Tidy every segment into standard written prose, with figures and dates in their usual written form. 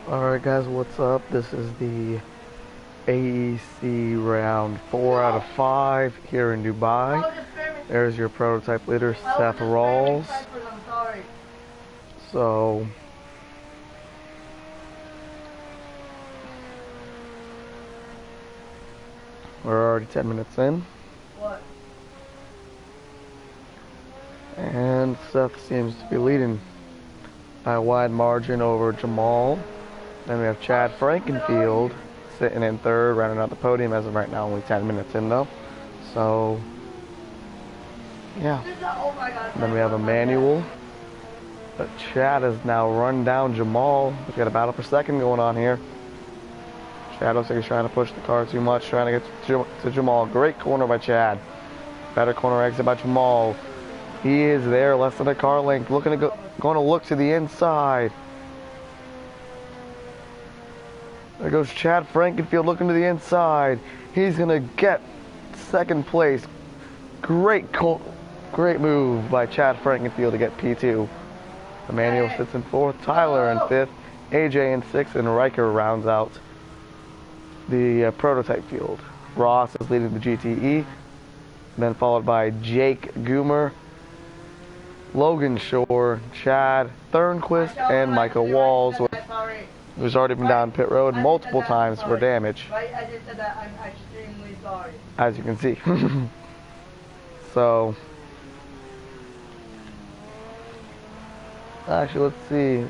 Alright guys, what's up? This is the AEC round 4 out of 5 here in Dubai. There's your prototype leader, Seth Rawls. So, we're already 10 minutes in. And Seth seems to be leading by a wide margin over Jamal. Then we have Chad Frankenfield sitting in third, rounding out the podium as of right now, only 10 minutes in though. So, yeah. And then we have Emmanuel. But Chad has now run down Jamal. We've got a battle for second going on here. Chad looks like he's trying to push the car too much, trying to get to Jamal. Great corner by Chad. Better corner exit by Jamal. He is there, less than a car length, looking to going to look to the inside. There goes Chad Frankenfield looking to the inside. He's going to get second place. Great move by Chad Frankenfield to get P2. Emmanuel sits in fourth, Tyler in fifth, AJ in sixth, and Riker rounds out the prototype field. Ross is leading the GTE, then followed by Jake Goomer, Logan Shore, Chad Thornquist, and Michael Walls, who's already been down pit road multiple times for damage, as you can see. So, actually, let's see.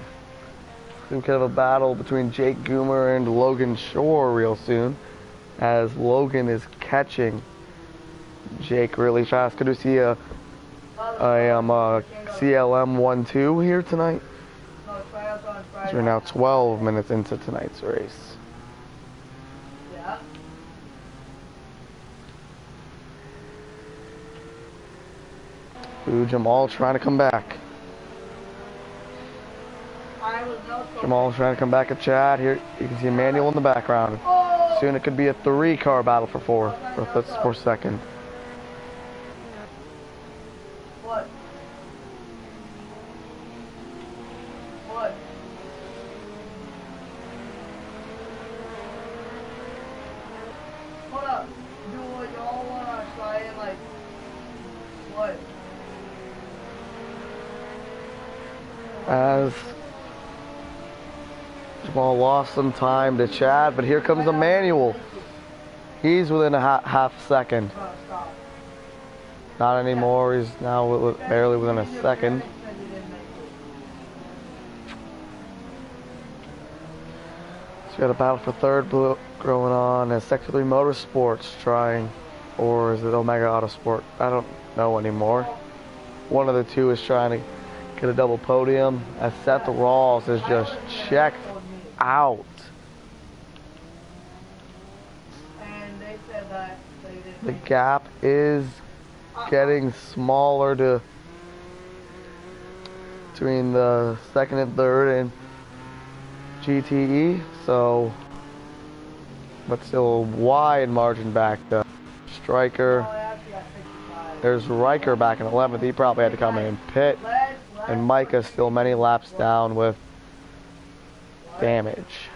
Some kind of a battle between Jake Goomer and Logan Shore real soon, as Logan is catching Jake really fast. Could we see a CLM 1-2 here tonight? So we're now 12 minutes into tonight's race. Ooh, Jamal trying to come back. Jamal trying to come back at Chad. Here you can see Emmanuel in the background. Soon it could be a 3-car battle for second. As Jamal lost some time to Chad, but here comes Emmanuel. He's within a half second. Not anymore. He's now barely within a second. So we got a battle for third going on as Sector 3 Motorsports trying, or is it Omega Autosport? I don't know anymore. One of the two is trying to get a double podium as Seth Rawls is just checked out. The gap is getting smaller between the second and third and GTE, so but still a wide margin back to Striker. There's Riker back in 11th. He probably had to come in and pit. And Micah still many laps down with damage.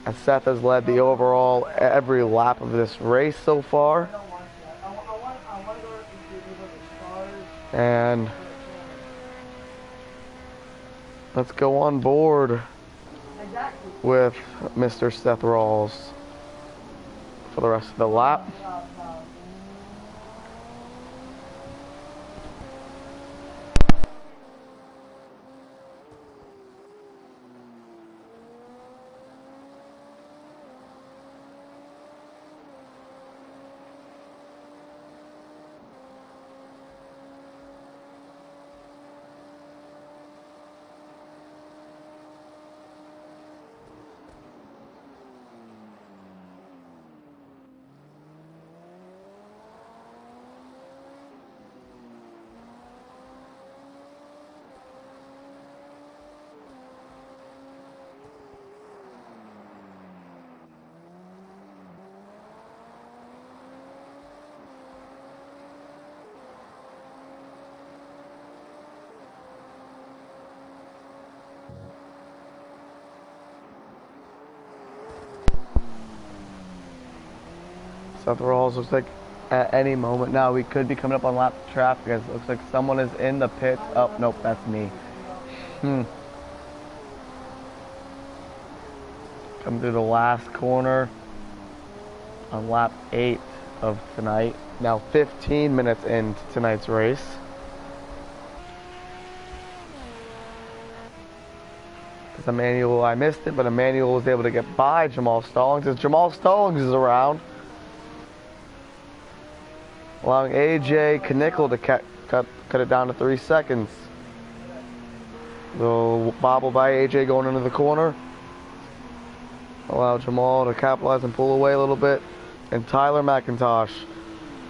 And Seth has led the overall every lap of this race so far. And let's go on board with Mr. Seth Rawls for the rest of the lap. Seth Rawls looks like at any moment now we could be coming up on lap traffic. It looks like someone is in the pits. Oh, nope, that's me. Coming through the last corner on lap 8 of tonight. Now 15 minutes into tonight's race. Because Emmanuel, I missed it, but Emmanuel was able to get by Jamal Stallings. As Jamal Stallings is around, allowing AJ Knickel to cut it down to 3 seconds. Little bobble by AJ going into the corner. Allow Jamal to capitalize and pull away a little bit. And Tyler McIntosh,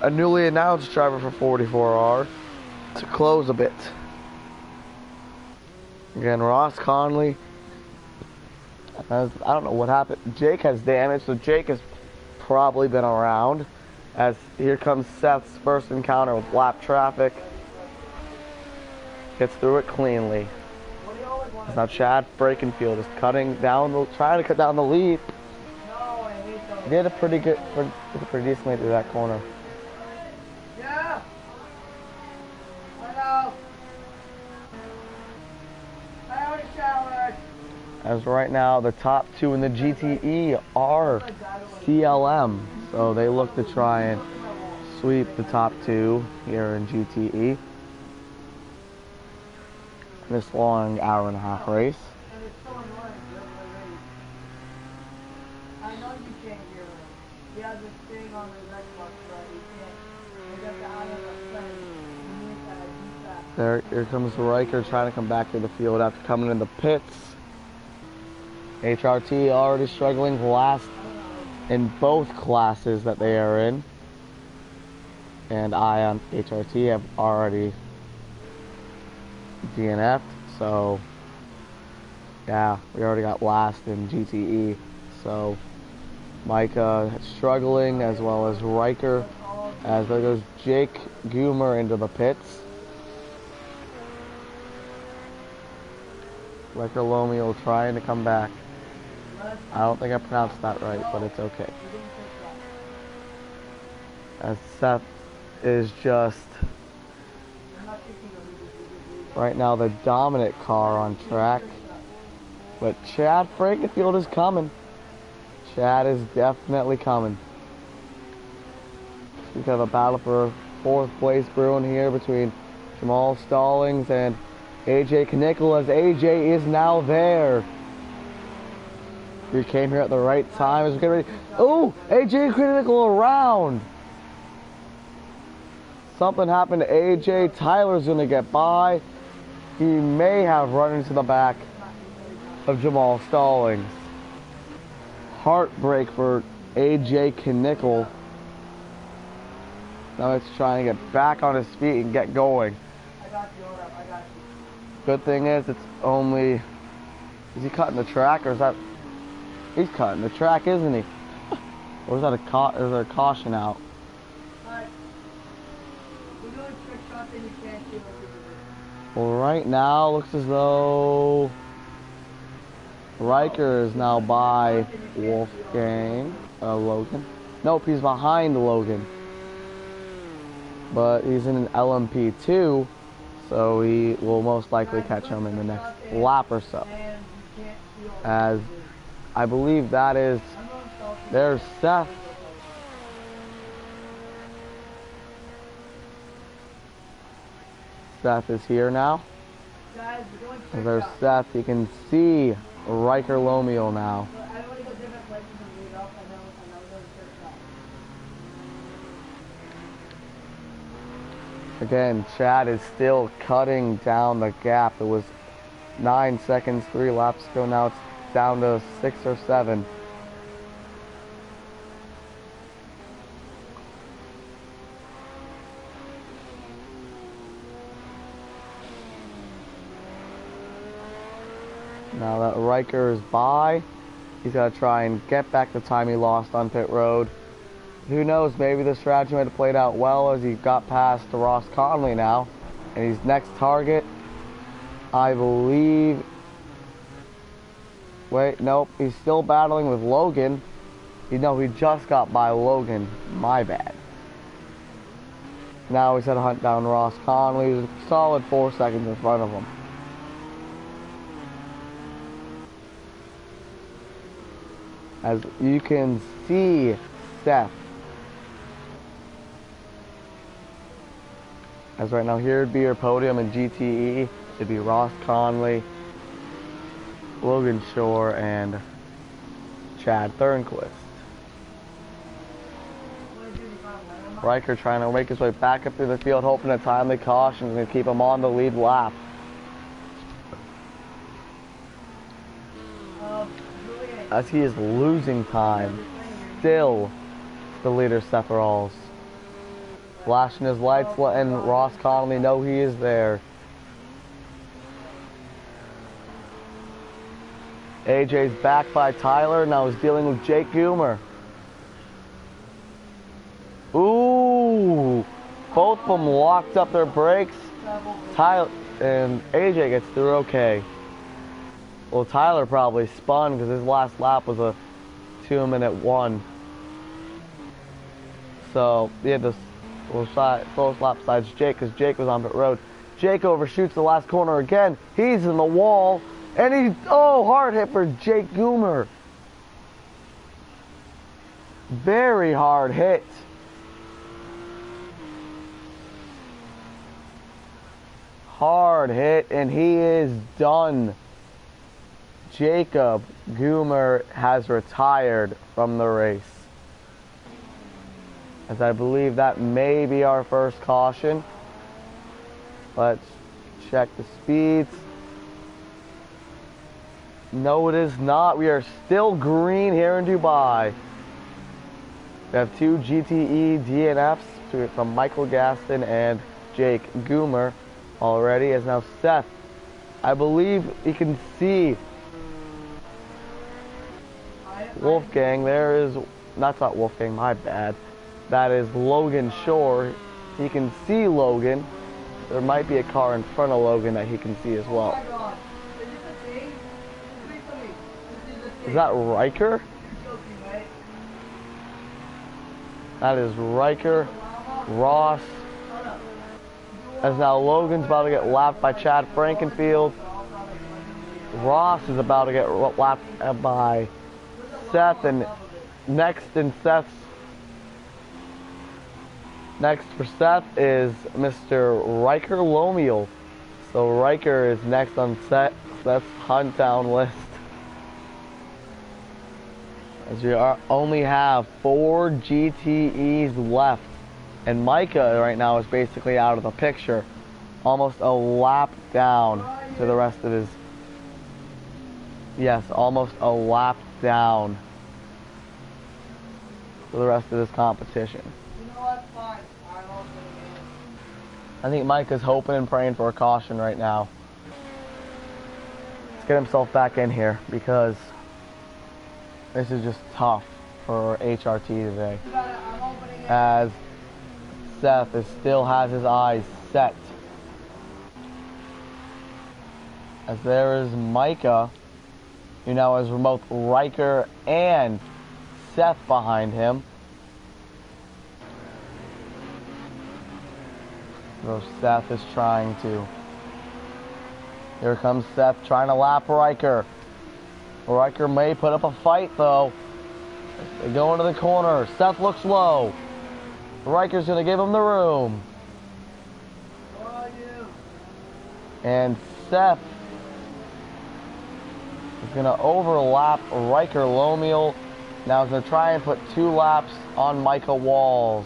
a newly announced driver for 44R, to close a bit. Again, Ross Conley. I don't know what happened. Jake has damage, so Jake has probably been around. As here comes Seth's first encounter with lap traffic. Gets through it cleanly. Now Chad Brakenfield is trying to cut down the lead. He did pretty decently through that corner. Yeah. I know. I already showered. As right now, the top 2 in the GTE are CLM. So they look to try and sweep the top 2 here in GTE. This long hour-and-a-half race. And it's so annoying. I know you can't hear him. He has this thing on his Xbox, right? He can't. He got the eye of a friend. He needs that. Here comes Riker trying to come back to the field after coming in the pits. HRT already struggling last in both classes that they are in. And I on HRT have already DNF'd, so yeah, we already got last in GTE. So Micah struggling, as well as Riker, as there goes Jake Goomer into the pits. Riker Lomeo trying to come back. I don't think I pronounced that right, but it's okay. As Seth is just right now the dominant car on track. But Chad Frankenfield is coming. Chad is definitely coming. We've got a battle for 4th place brewing here between Jamal Stallings and AJ Knickel, as AJ is now there. We came here at the right time as we get ready. Oh, AJ Knickel around. Something happened to AJ. Tyler's gonna get by. He may have run into the back of Jamal Stallings. Heartbreak for AJ Knickel. Now it's trying to get back on his feet and get going. I got you. Good thing is it's only... Is he cutting the track, or is that... He's cutting the track, isn't he? Or is that is there a caution out? Alright. We're doing trick shots and you can't see what we're doing. Well, right now, looks as though Riker is now by Wolfgang, Logan. Nope, he's behind Logan. But he's in an LMP2, so he will most likely catch him in the next lap or so. As I believe that is, there's Seth. Seth is here now. And there's Seth. You can see Riker Lomiel now. Again, Chad is still cutting down the gap. It was 9 seconds, 3 laps ago. Now it's down to 6 or 7. Now that Riker is by, he's got to try and get back the time he lost on pit road. Who knows, maybe the strategy might have played out well, as he got past Ross Conley now. And his next target, I believe... Wait, nope, he's still battling with Logan. You know, he just got by Logan. My bad. Now he's had to hunt down Ross Conley. He's a solid 4 seconds in front of him. As you can see, Seth. As right now, here would be your podium in GTE. It'd be Ross Conley, Logan Shore, and Chad Thornquist. Riker trying to make his way back up through the field, hoping a timely caution is going to keep him on the lead lap. As he is losing time, still the leader Seth Rawls. Flashing his lights, letting Ross Conley know he is there. AJ's back by Tyler, now he's dealing with Jake Goomer. Ooh, both of them locked up their brakes. Tyler and AJ gets through okay. Well, Tyler probably spun because his last lap was a 2-minute 1. So he had this slowest lap besides Jake because Jake was on pit road. Jake overshoots the last corner again. He's in the wall. And he's, oh, hard hit for Jake Goomer. Very hard hit. Hard hit, and he is done. Jacob Goomer has retired from the race. As I believe that may be our first caution. Let's check the speeds. No, it is not. We are still green here in Dubai. We have 2 GTE DNFs from Michael Gaston and Jake Goomer already. As now Seth, I believe you can see Wolfgang. There is, that's not Wolfgang, my bad. That is Logan Shore. He can see Logan. There might be a car in front of Logan that he can see as well. Is that Riker? That is Riker. Ross. As now Logan's about to get lapped by Chad Frankenfield. Ross is about to get lapped by Seth, and next for Seth is Mr. Riker Lomiel. So Riker is next on Seth's hunt down list. As we only have 4 GTEs left. And Micah right now is basically out of the picture. Almost a lap down to the rest of his... Yes, almost a lap down to the rest of this competition. I think Micah's hoping and praying for a caution right now. Let's get himself back in here because this is just tough for HRT today. As Seth still has his eyes set. As there is Micah, who now has both Riker and Seth behind him. So Seth is trying to. Here comes Seth trying to lap Riker. Riker may put up a fight though. They go into the corner. Seth looks low. Riker's going to give him the room. And Seth is going to overlap Riker Lomiel. Now he's going to try and put 2 laps on Micah Walls.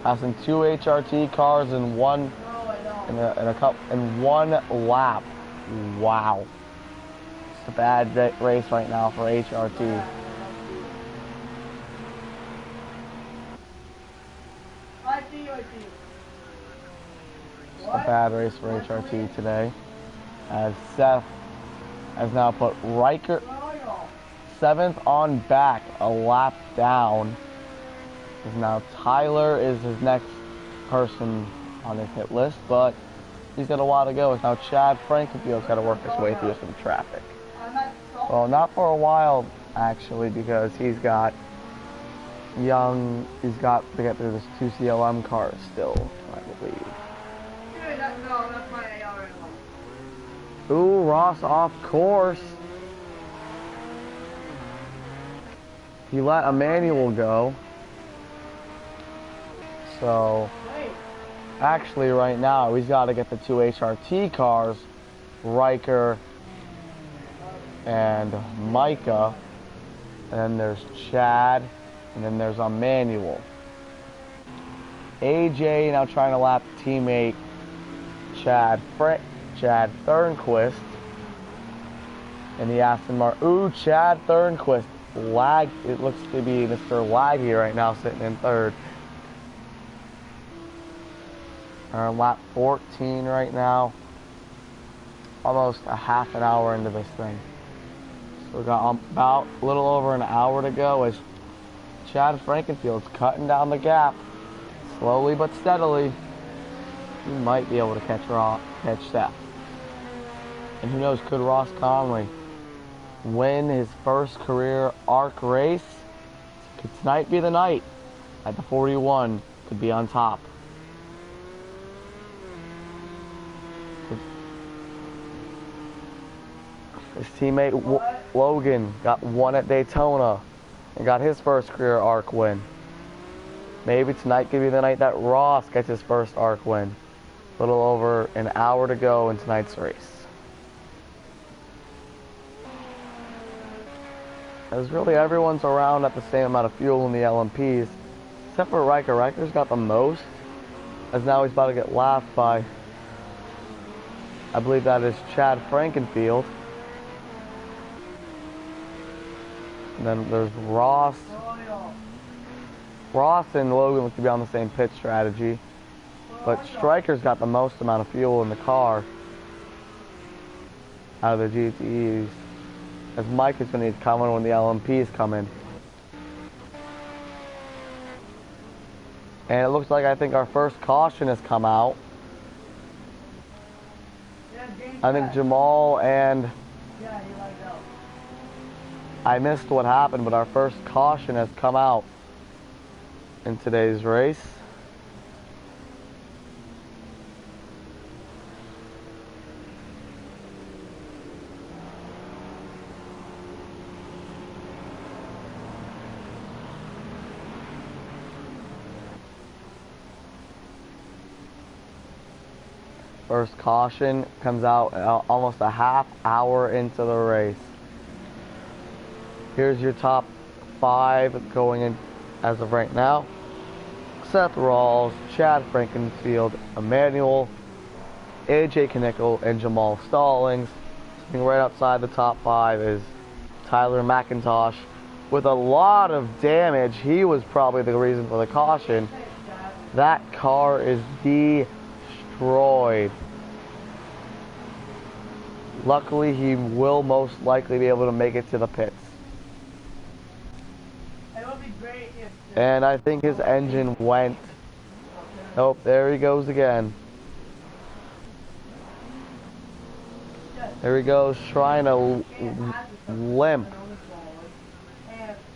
Passing 2 HRT cars in one lap. Wow. It's a bad race right now for HRT. A bad race for HRT today, as Seth has now put Riker 7th on back, a lap down. As now Tyler is his next person on his hit list, but he's got a while to go. As now Chad Frankenfield's got to work his way through some traffic. Well, not for a while, actually, because he's got to get through this 2 CLM cars still, I believe. Dude, no, that's my AR. Ooh, Ross off course. He let Emmanuel go. So, actually right now, he's got to get the 2 HRT cars, Riker and Micah. And then there's Chad, and then there's Emmanuel. AJ now trying to lap teammate Chad Thornquist in the Aston Martin. Ooh, Chad Thornquist. Lag. It looks to be Mr. Laggy right now, sitting in third. Lap 14 right now. Almost a half an hour into this thing. So we got about a little over an hour to go as Chad Frankenfield's cutting down the gap. Slowly but steadily. He might be able to catch Steph. And who knows, could Ross Conley win his first career ARC race? Could tonight be the night at the 41? Could be on top. His teammate Logan got one at Daytona and got his first career ARC win. Maybe tonight could be the night that Ross gets his first ARC win. A little over an hour to go in tonight's race. As really everyone's around at the same amount of fuel in the LMPs, except for Riker. Riker's got the most, as now he's about to get lapped by, I believe that is Chad Frankenfield. And then there's Ross. Ross and Logan look to be on the same pit strategy. But Stryker's got the most amount of fuel in the car out of the GTEs. As Mike is going to need to come in when the LMPs come in. And it looks like I think our first caution has come out. I think Jamal and... I missed what happened, but our first caution has come out in today's race. First caution comes out almost a half hour into the race. Here's your top 5 going in as of right now. Seth Rawls, Chad Frankenfield, Emmanuel, AJ Knickel, and Jamal Stallings. Sitting right outside the top 5 is Tyler McIntosh with a lot of damage. He was probably the reason for the caution. That car is destroyed. Luckily, he will most likely be able to make it to the pits. And I think his engine went. Nope, there he goes again. There he goes, trying to limp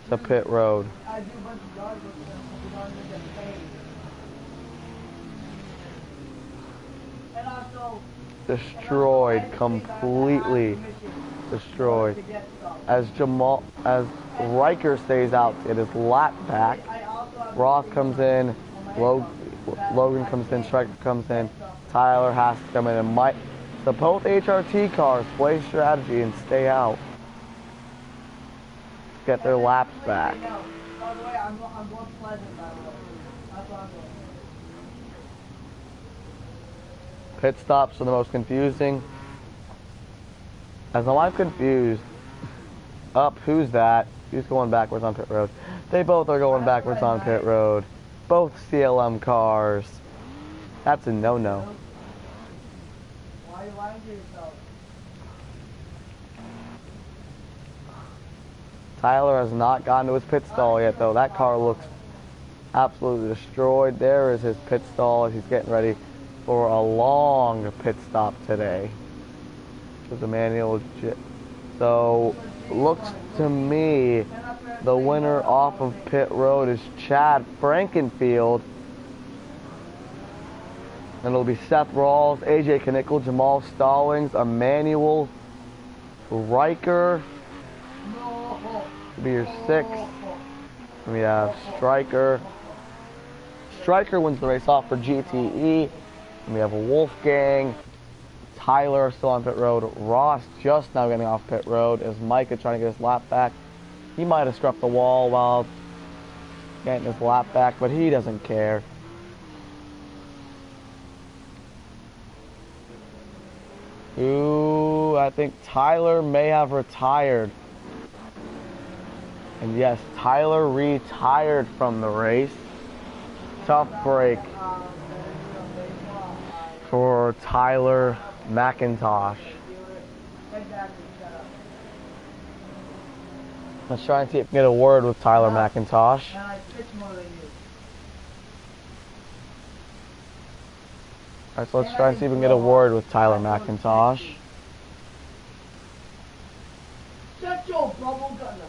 to pit road. Destroyed, completely destroyed. As Riker stays out, it is lap back. Ross comes in, Logan comes in, Stryker comes in, Tyler has to come in, and Mike. So both HRT cars play strategy and stay out. Get their laps back. Pit stops are the most confusing. As though I'm confused. Up, who's that? Who's going backwards on pit road? They both are going backwards on pit road. Both CLM cars. That's a no-no. Why are you lying to yourself? Tyler has not gotten to his pit stall yet, though. That car looks absolutely destroyed. There is his pit stall as he's getting ready for a long pit stop today. There's Emmanuel So, looks to me the winner off of pit road is Chad Frankenfield. And it'll be Seth Rawls, AJ Knickel, Jamal Stallings, Emmanuel, Riker. Will be your 6. We have Striker. Striker wins the race off for GTE. And we have Wolfgang, Tyler still on pit road, Ross just now getting off pit road as Micah trying to get his lap back. He might have scrubbed the wall while getting his lap back, but he doesn't care. Ooh, I think Tyler may have retired. And yes, Tyler retired from the race. Tough break for Tyler McIntosh. Let's try and see if we can get a word with Tyler McIntosh. Alright, so let's try and see if we can get a word with Tyler McIntosh. Shut your bubble gun.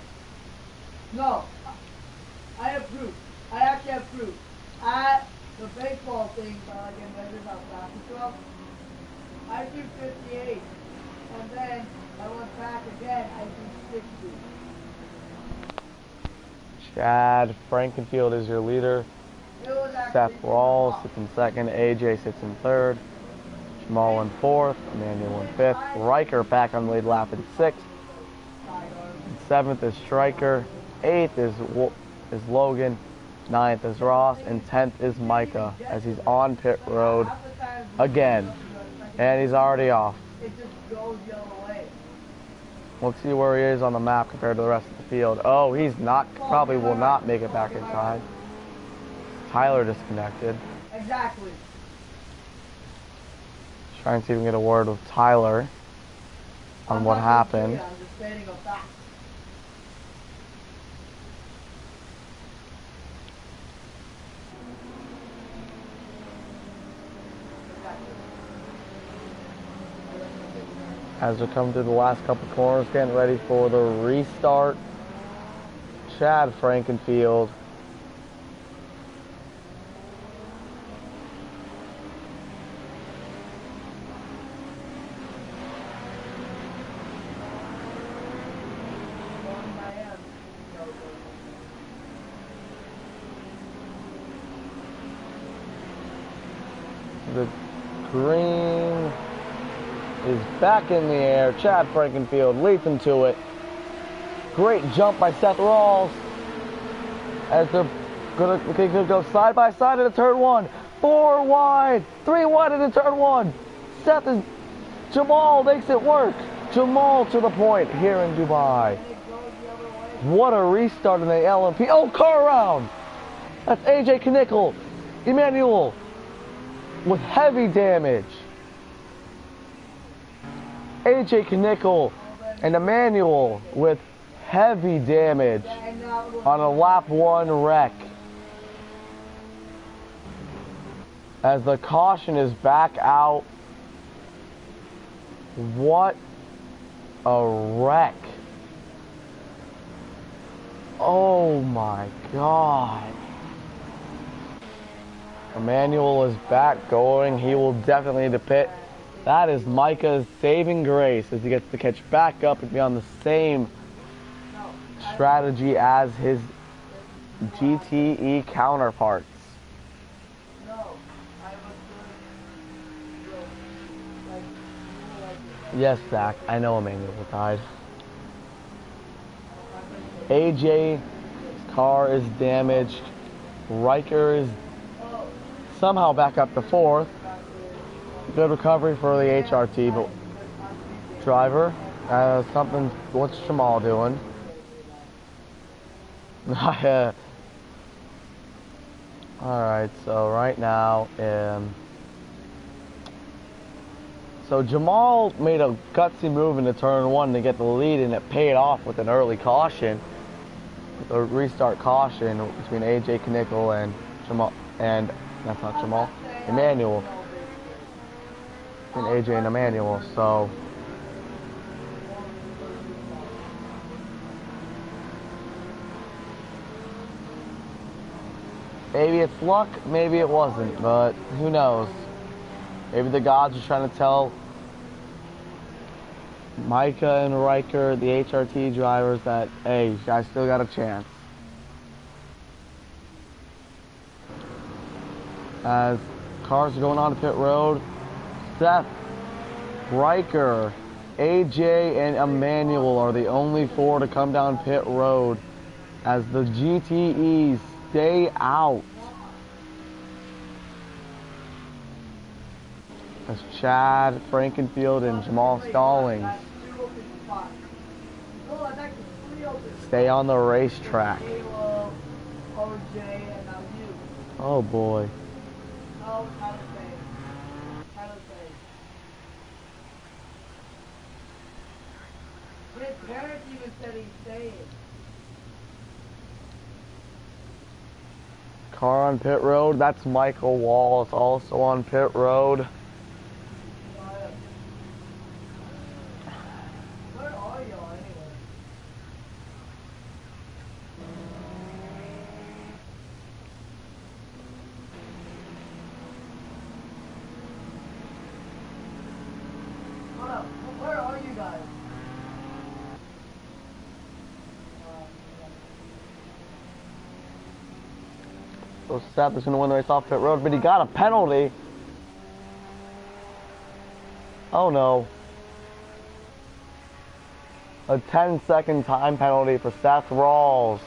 No, I have proof. I actually have proof. At the baseball thing, I can measure how fast it goes. I do 58, and then I went back again. I do 60. Chad Frankenfield is your leader. Seth Rawls sits in 2nd. AJ sits in 3rd. Jamal in 4th. Emmanuel in 5th. Riker back on the lead lap in 6th. 7th is Striker. 8th is Logan. 9th is Ross. And 10th is Micah as he's on pit road again. And he's already off. It just goes the other way. Let's see where he is on the map compared to the rest of the field. Oh, he's not, probably will not make it back in time. Tyler disconnected. Exactly. Try and see if we can get a word with Tyler on what happened. I'm just stating a fact. As we come through the last couple corners, getting ready for the restart. Chad Frankenfield. The green is back in the air. Chad Frankenfield leads him to it. Great jump by Seth Rawls as they're gonna go side by side into turn 1. 4 wide, 3 wide into turn 1. Jamal makes it work. Jamal to the point here in Dubai. What a restart in the LMP. Oh, car around. That's AJ Knickel. Emmanuel with heavy damage. AJ Knickel and Emmanuel with heavy damage on a lap 1 wreck. As the caution is back out. What a wreck. Oh my God. Emmanuel is back going. He will definitely need to pit. That is Micah's saving grace as he gets to catch back up and be on the same strategy as his GTE counterparts. Yes, Zach, I know Emmanuel died. AJ's car is damaged. Riker is somehow back up to 4th. Good recovery for the HRT, but driver, what's Jamal doing? Alright, so right now, so Jamal made a gutsy move into turn 1 to get the lead, and it paid off with an early caution, a restart caution between AJ Knickel and Jamal, and that's not Jamal, Emmanuel. And AJ and Emmanuel, so Maybe it's luck, maybe it wasn't, but who knows? Maybe the gods are trying to tell Micah and Riker, the HRT drivers, that, hey, you guys still got a chance. As cars are going on to pit road, Seth, Riker, AJ, and Emmanuel are the only four to come down pit road as the GTEs stay out. As Chad Frankenfield and Jamal Stallings stay on the racetrack. Oh boy. His parents even said he's staying. Car on pit road. That's Michael Wallace also on pit road. Where are y'all anyway? Hold up. Where are you guys? So Seth is going to win the race off pit road, but he got a penalty. Oh no. A 10-second time penalty for Seth Rawls.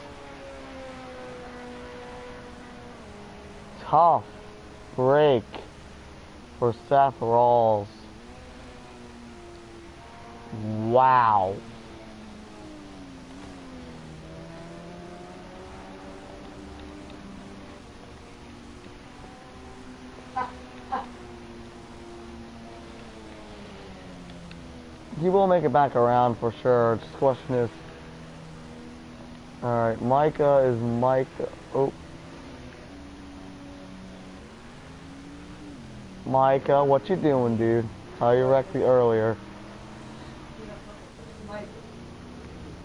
Tough break for Seth Rawls. Wow. He will make it back around for sure. Just the question is, all right, Micah is Micah. Oh, Micah, what you doing, dude? How you wrecked me earlier?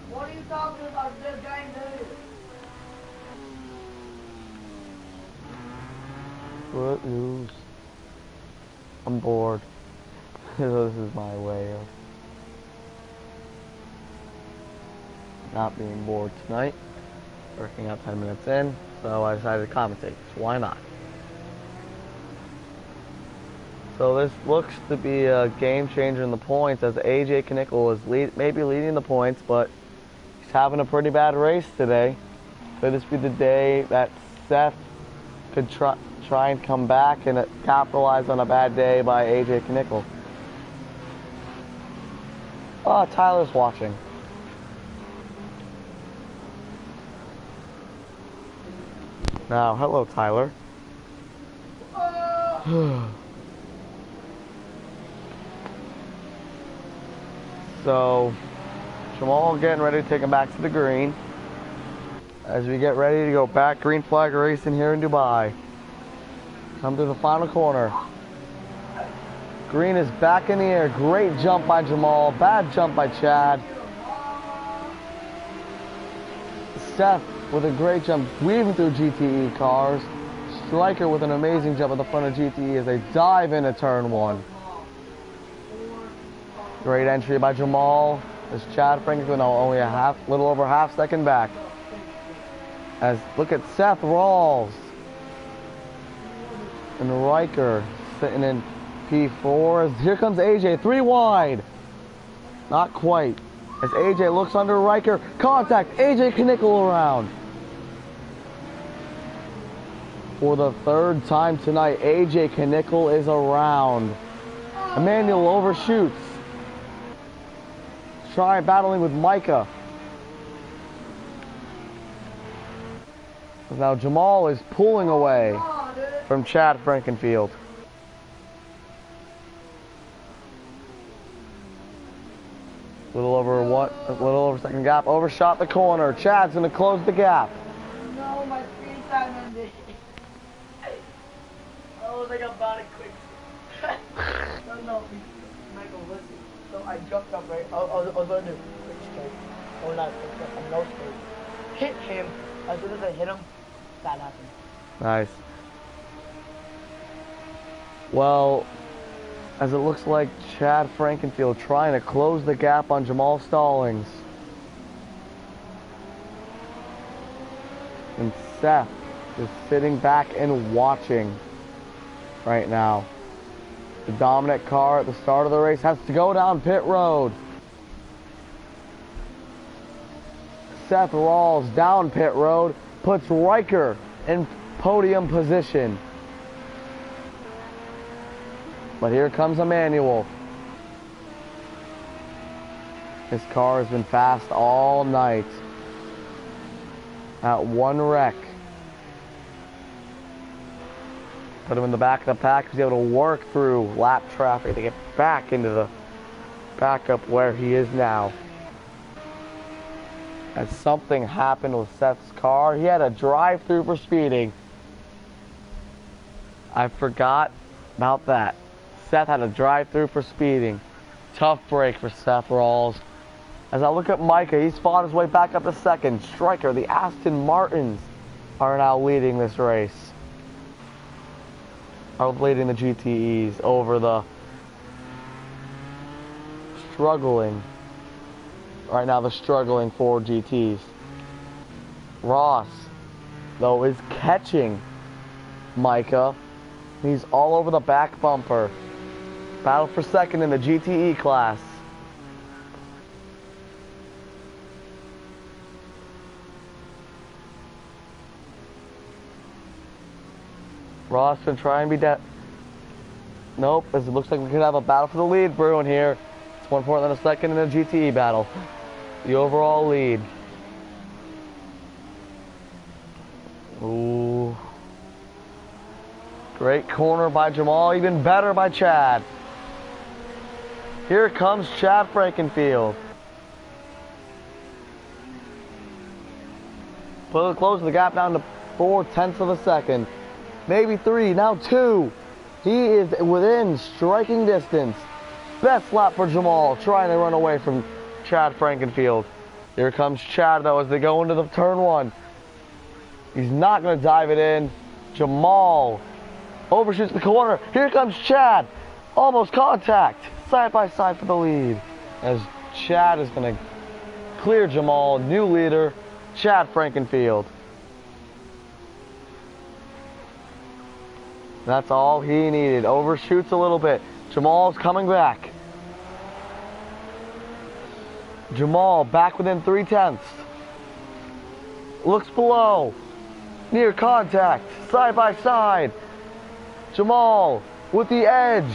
What are you talking about? This guy there. What news? I'm bored. This is my way of not being bored tonight. Working out 10 minutes in, so I decided to commentate. So why not? So this looks to be a game changer in the points, as AJ Knickel is maybe leading the points, but he's having a pretty bad race today. Could this be the day that Seth could try and come back and capitalize on a bad day by AJ Knickel? Oh, Tyler's watching. Now, hello, Tyler. So, Jamal getting ready to take him back to the green. As we get ready to go back, green flag racing here in Dubai. Come to the final corner. Green is back in the air. Great jump by Jamal. Bad jump by Chad. Seth with a great jump, weaving through GTE cars. Striker with an amazing jump at the front of GTE as they dive into turn one. Great entry by Jamal. As Chad Franklin only a little over half second back. As look at Seth Rawls and Riker sitting in P4. As here comes AJ, 3 wide. Not quite. As AJ looks under Riker, contact, AJ Knickel around. For the third time tonight, AJ Knickel is around. Emmanuel overshoots. Try battling with Micah. Now Jamal is pulling away from Chad Frankenfield. A little over second gap. Overshot the corner. Chad's gonna close the gap. No, my screen time ended. I was like about it quick. No, Michael, listen. So I jumped up, right? I was going to do quick straight. Or not quick straight, a no straight. Hit him. As soon as I hit him, that happened. Nice. Well, as it looks like Chad Frankenfield trying to close the gap on Jamal Stallings. And Seth is sitting back and watching right now. The dominant car at the start of the race has to go down pit road. Seth Rawls down pit road, puts Riker in podium position. But here comes Emmanuel. His car has been fast all night. At one wreck. Put him in the back of the pack. He's able to work through lap traffic to get back into the backup where he is now. As something happened with Seth's car, he had a drive-through for speeding. I forgot about that. Seth had a drive-through for speeding. Tough break for Seth Rawls. As I look at Micah, he's fought his way back up to second. Stryker, the Aston Martins are now leading this race. Are leading the GTEs over the struggling, right now the struggling Ford GTs. Ross, though, is catching Micah. He's all over the back bumper. Battle for second in the GTE class. Ross been trying to be dead. Nope, as it looks like we could have a battle for the lead brewing here. It's more important than a second in a GTE battle. The overall lead. Ooh. Great corner by Jamal, even better by Chad. Here comes Chad Frankenfield. Close the gap down to 0.4 of a second. Maybe 3, now 2. He is within striking distance. Best lap for Jamal, trying to run away from Chad Frankenfield. Here comes Chad, though, as they go into the turn 1. He's not going to dive it in. Jamal overshoots the corner. Here comes Chad. Almost contact. Side by side for the lead. As Chad is going to clear Jamal. New leader, Chad Frankenfield. That's all he needed. Overshoots a little bit. Jamal's coming back. Jamal back within 0.3. Looks below. Near contact. Side by side. Jamal with the edge.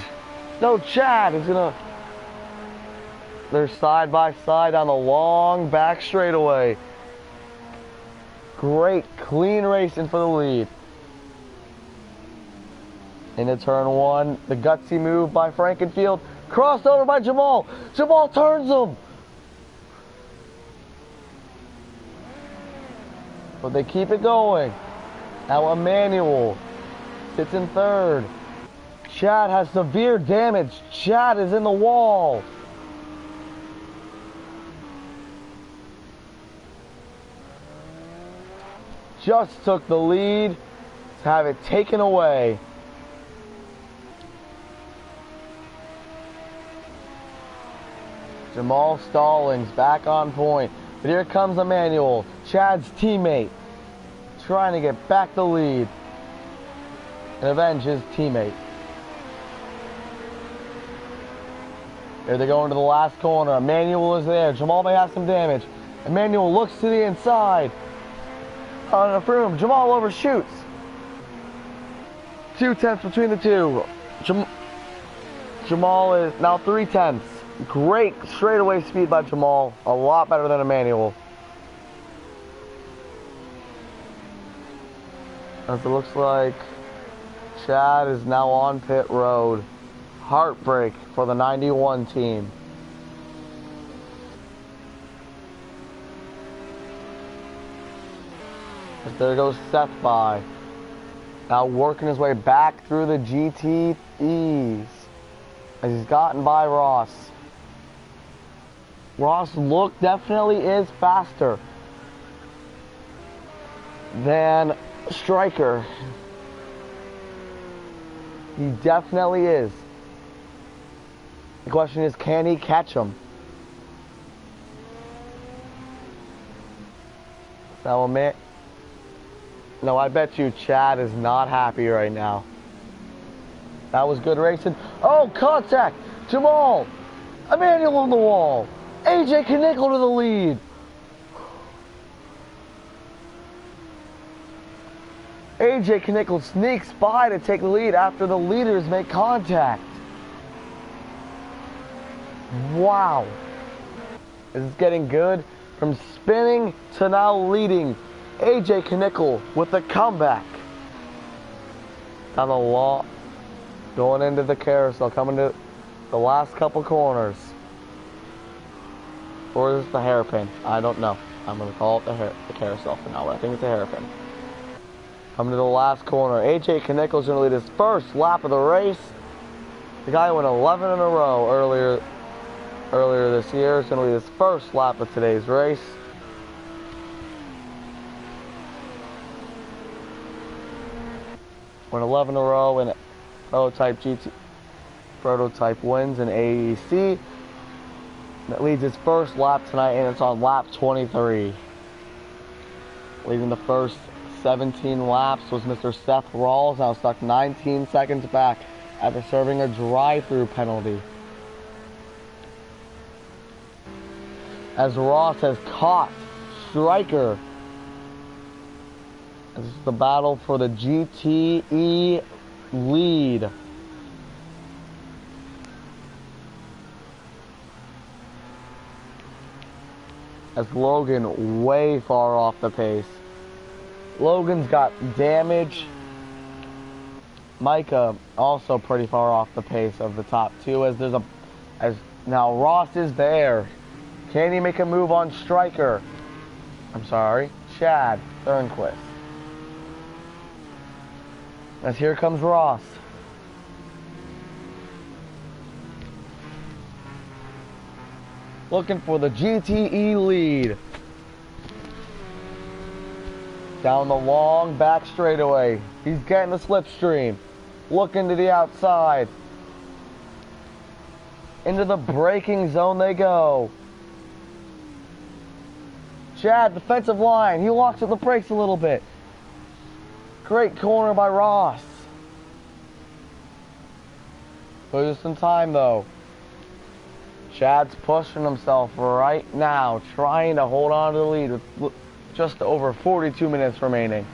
No, Chad is gonna. They're side by side on the long back straightaway. Great clean racing for the lead. Into turn 1, the gutsy move by Frankenfield. Crossed over by Jamal. Jamal turns him. But they keep it going. Now Emmanuel sits in 3rd. Chad has severe damage. Chad is in the wall. Just took the lead to have it taken away. Jamal Stallings back on point. But here comes Emmanuel, Chad's teammate, trying to get back the lead and avenge his teammate. Here they go into the last corner. Emmanuel is there. Jamal may have some damage. Emmanuel looks to the inside. On the room, Jamal overshoots. 0.2 between the two. Jamal is now 0.3. Great straightaway speed by Jamal. A lot better than Emmanuel. As it looks like Chad is now on pit road. Heartbreak for the 91 team. But there goes Seth by. Now working his way back through the GTEs. As he's gotten by Ross. Ross definitely is faster than striker. He definitely is. The question is, can he catch him? Now, admit. No, I bet you Chad is not happy right now. That was good racing. Oh, contact! Jamal! Emmanuel on the wall! AJ Knickel to the lead! AJ Knickel sneaks by to take the lead after the leaders make contact. Wow. This is getting good. From spinning to now leading. AJ Knickel with the comeback. Down the law. Going into the carousel. Coming to the last couple corners. Or is this the hairpin? I don't know. I'm going to call it the carousel for now. But I think it's a hairpin. Coming to the last corner. AJ Knickel's going to lead his first lap of the race. The guy who went 11 in a row earlier this year is going to lead his first lap of today's race. Went 11 in a row in prototype wins in AEC. That leads his first lap tonight, and it's on lap 23. Leading the first 17 laps was Mr. Seth Rawls, now stuck 19 seconds back after serving a drive-through penalty. As Ross has caught Striker. This is the battle for the GTE lead. As Logan way far off the pace. Logan's got damage. Micah also pretty far off the pace of the top two as now Ross is there. Can he make a move on Striker? I'm sorry, Chad Thornquist. As here comes Ross. Looking for the GTE lead. Down the long back straightaway. He's getting the slipstream. Looking to the outside. Into the braking zone they go. Chad, defensive line. He locks up the brakes a little bit. Great corner by Ross. Loses some time though. Chad's pushing himself right now, trying to hold on to the lead with just over 42 minutes remaining.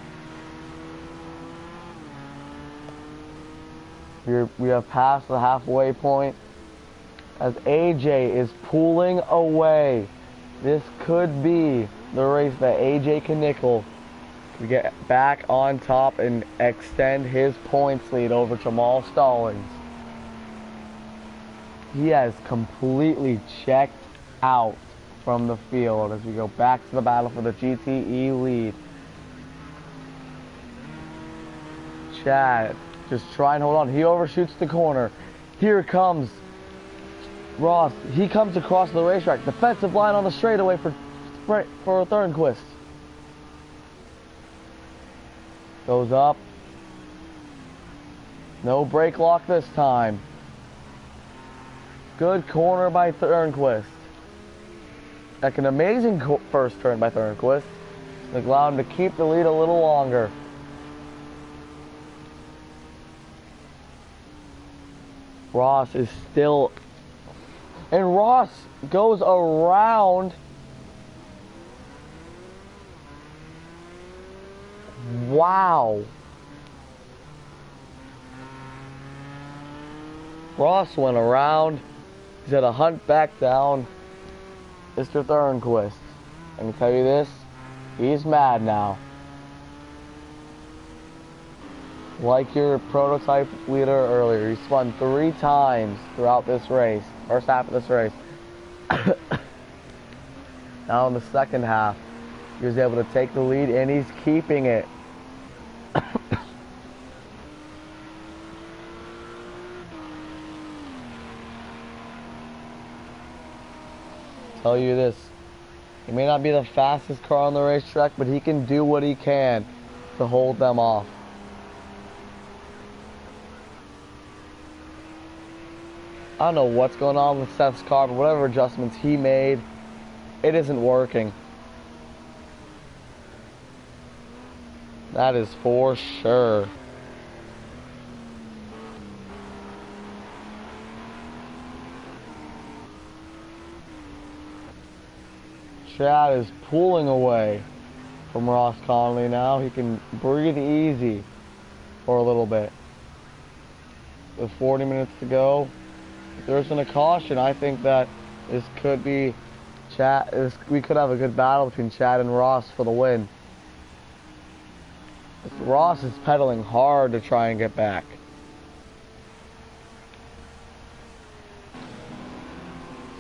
We have passed the halfway point as AJ is pulling away. This could be the race that AJ Knickel could get back on top and extend his points lead over Jamal Stallings. He has completely checked out from the field as we go back to the battle for the GTE lead. Chad just try and hold on. He overshoots the corner. Here comes Ross. He comes across the racetrack. Defensive line on the straightaway for Thornquist. Goes up. No brake lock this time. Good corner by Thornquist. Like an amazing first turn by Thornquist. Allowed him to keep the lead a little longer. Ross is still... And Ross goes around... Wow. Ross went around. He's had a hunt back down Mr. Thornquist. I can tell you this, he's mad now. Like your prototype leader earlier, he spun 3 times throughout this race, first half of this race. Now in the second half, he was able to take the lead and he's keeping it. Tell you this, he may not be the fastest car on the racetrack, but he can do what he can. to hold them off. I don't know what's going on with Seth's car, but whatever adjustments he made, it isn't working. That is for sure. Chad is pulling away from Ross Conley now. He can breathe easy for a little bit. With 40 minutes to go, if there isn't a caution, I think that this could be we could have a good battle between Chad and Ross for the win. Ross is pedaling hard to try and get back.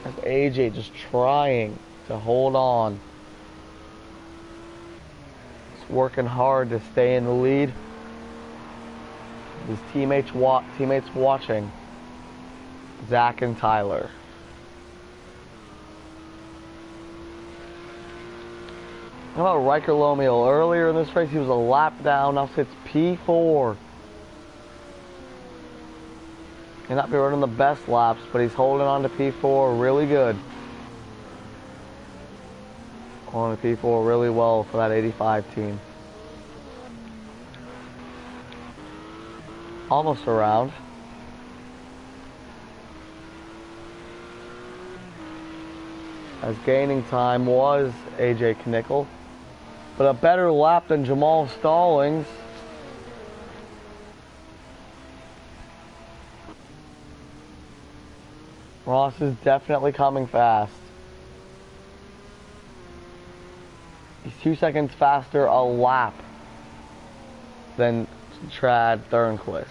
That's AJ just trying to hold on. He's working hard to stay in the lead. His teammates watching. Zach and Tyler. How about Riker Lomiel? Earlier in this race, he was a lap down. Now sits P4. May not be running the best laps, but he's holding on to P4 really good. On to P4 really well for that 85 team. Almost around. As gaining time was AJ Knickel, but a better lap than Jamal Stallings. Ross is definitely coming fast. He's 2 seconds faster a lap than Trad Thornquist.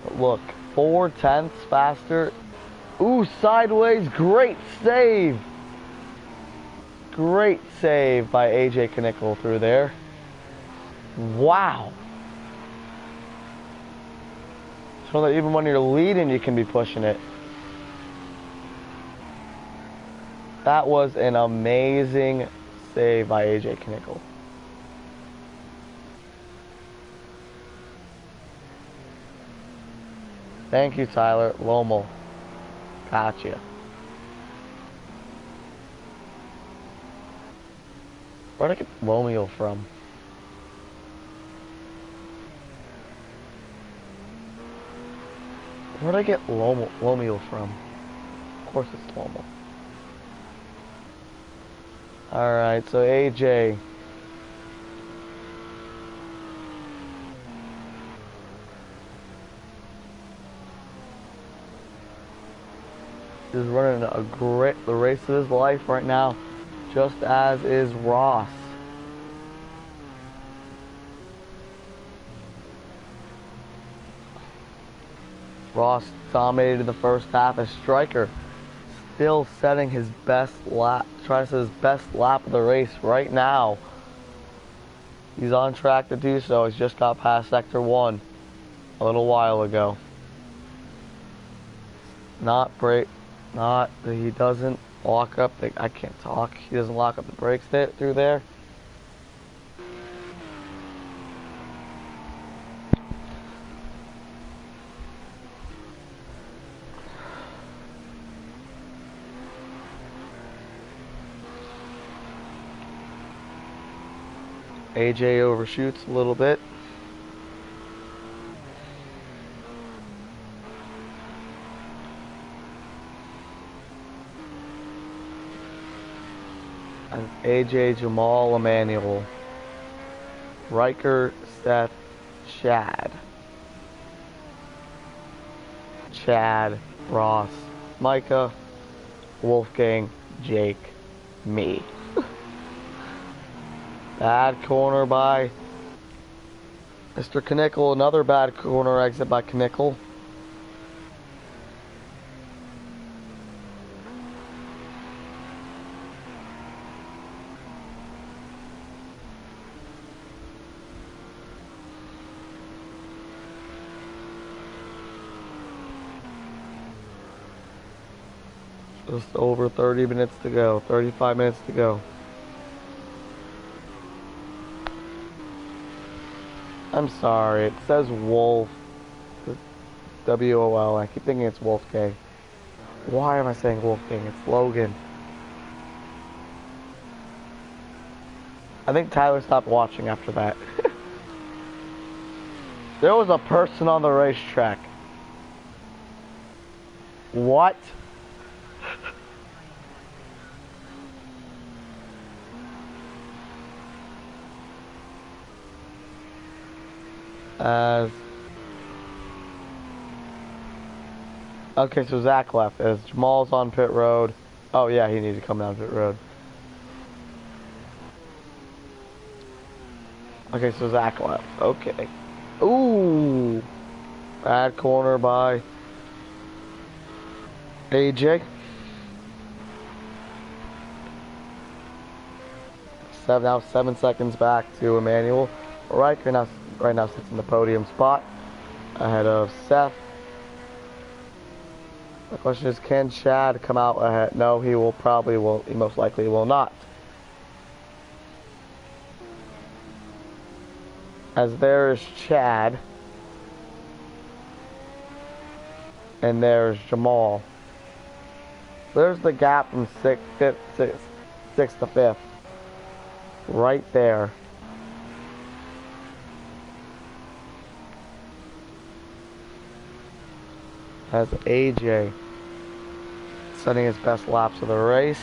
But look, 4/10 faster. Ooh, sideways, great save. Great save by AJ Knickel through there. Wow. So that even when you're leading, you can be pushing it. That was an amazing save by AJ Knickel. Thank you, Tyler. Lommel. Gotcha. Where'd I get Lomiel from? Where'd I get Lomiel from? Of course it's Lommel. Alright, so AJ. Is running the race of his life right now, just as is Ross. Ross dominated the first half as Striker, still setting his best lap, trying to set his best lap of the race right now. He's on track to do so. He's just got past Sector 1 a little while ago. He doesn't lock up I can't talk. He doesn't lock up the brakes through there. AJ overshoots a little bit. And AJ, Jamal, Emmanuel, Riker, Seth, Chad, Ross, Micah, Wolfgang, Jake, me. Bad corner by Mr. Knickel. Another bad corner exit by Knickel. Just over 30 minutes to go. 35 minutes to go. I'm sorry. It says Wolf. WOL. I keep thinking it's Wolf K. Why am I saying Wolf King? It's Logan. I think Tyler stopped watching after that. There was a person on the racetrack. What? Okay, so Zach left. As Jamal's on pit road. Oh yeah, he needed to come down pit road. Okay, so Zach left. Okay. Ooh. Bad corner by AJ. Now 7 seconds back to Emmanuel. Right now sits in the podium spot ahead of Seth. The question is, can Chad come out ahead? No, he most likely will not. As there is Chad. And there's Jamal. There's the gap from sixth to fifth. Right there. Has AJ setting his best laps of the race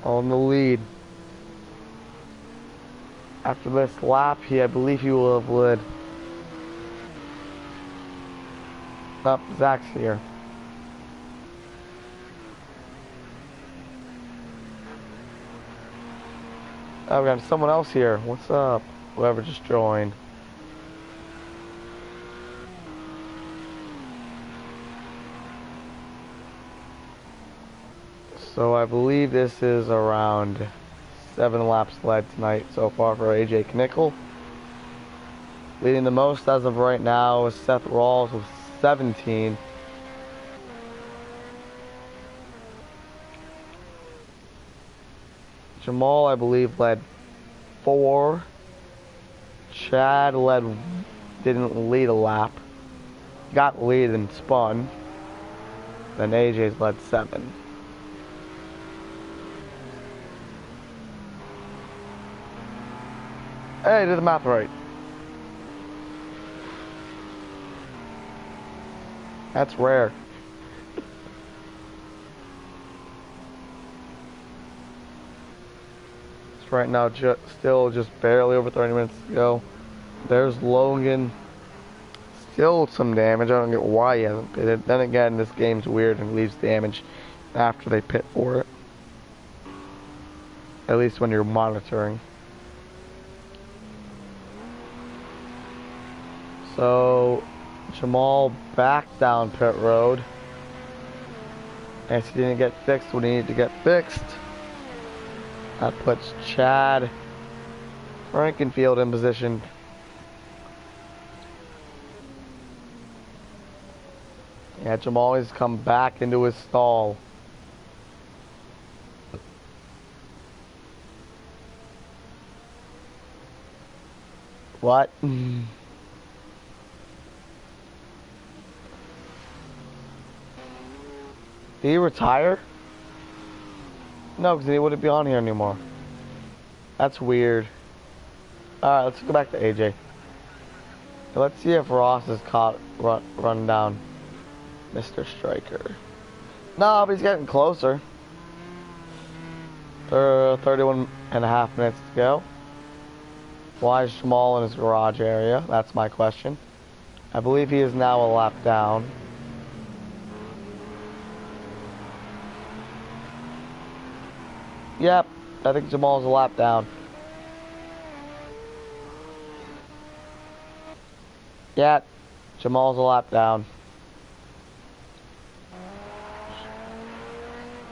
on the lead. After this lap, I believe he will have led. Up, Zach's here. Oh, we got someone else here. What's up? Whoever just joined. So I believe this is around 7 laps led tonight so far for AJ Knickel. Leading the most as of right now is Seth Rawls with 17. Jamal, I believe, led 4. Chad didn't lead a lap. Got lead and spun. Then AJ's led 7. Hey, did the math right. That's rare. It's right now still just barely over 30 minutes to go. There's Logan. Still some damage. I don't get why he hasn't pitted. Then again, this game's weird and leaves damage after they pit for it. At least when you're monitoring. So, Jamal back down pit road. As he didn't get fixed when he needed to get fixed. That puts Chad Frankenfield in position. Yeah, Jamal has come back into his stall. What? Did he retire? No, because he wouldn't be on here anymore. That's weird. Alright, let's go back to AJ. Let's see if Ross is run down Mr. Striker. No, but he's getting closer. 31 and a half minutes to go. Why is Jamal in his garage area? That's my question. I believe he is now a lap down. Yep, I think Jamal's a lap down. Yeah, Jamal's a lap down.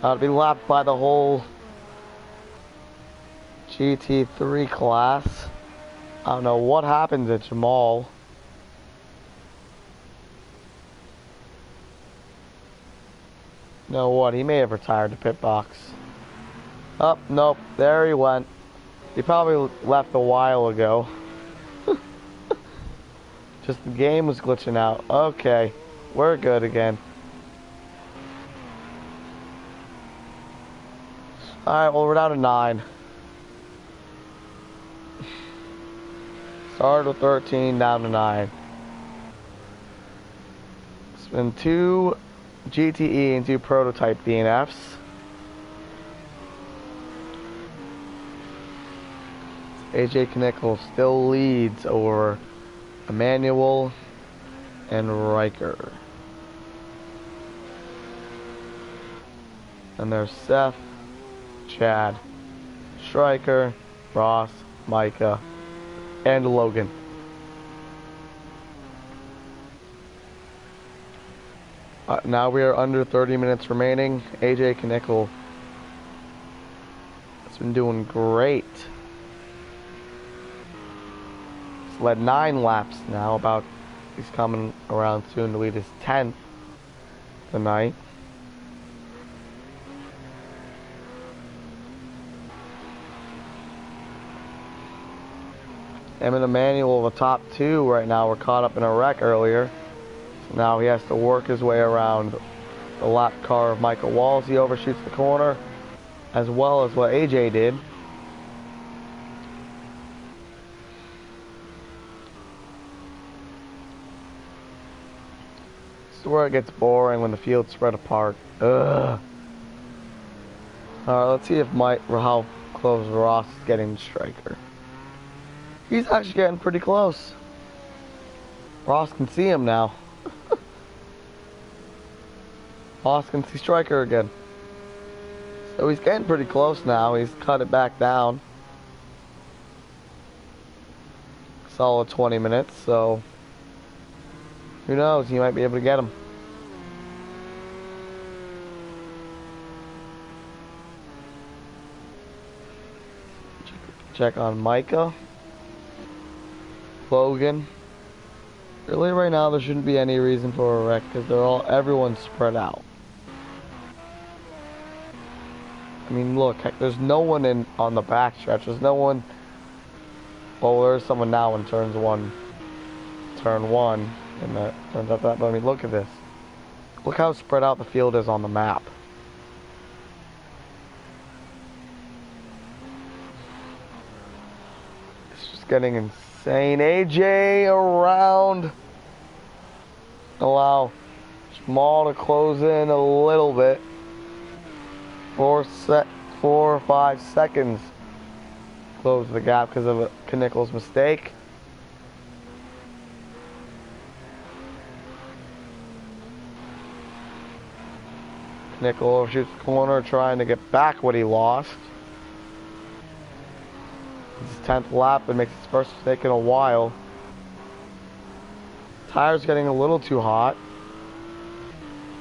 I'll be lapped by the whole GT3 class. I don't know what happened to Jamal. You know what? He may have retired to pit box. Oh, nope. There he went. He probably left a while ago. Just the game was glitching out. Okay, we're good again. Alright, well, we're down to 9. Started with 13, down to 9. It's been 2 GTE and 2 prototype DNFs. AJ Knickel still leads over Emmanuel and Riker. And there's Seth, Chad, Stryker, Ross, Micah, and Logan. Now we are under 30 minutes remaining. AJ Knickel has been doing great. He's led 9 laps now. He's coming around soon to lead his 10th tonight. Him and Emmanuel, the top 2 right now, were caught up in a wreck earlier. So now he has to work his way around the lap car of Michael Walls. He overshoots the corner, as well as what AJ did. This is where it gets boring when the field's spread apart. Ugh. Alright, let's see if how close Ross is getting to Stryker. He's actually getting pretty close. Ross can see him now. Ross can see Stryker again. So he's getting pretty close now. He's cut it back down. Solid 20 minutes, so who knows? He might be able to get him. Check on Micah. Logan. Really, right now there shouldn't be any reason for a wreck because everyone's spread out. I mean, look, heck, there's no one on the backstretch. There's no one. Well, there's someone now in turn 1, and that turns out that. But I mean, look at this. Look how spread out the field is on the map. It's just getting insane. AJ around. Allow Jamal to close in a little bit. 4 or 5 seconds. Close the gap because of Knickel's mistake. Knickel overshoots the corner, trying to get back what he lost. It's his 10th lap and makes his first mistake in a while. Tire's getting a little too hot.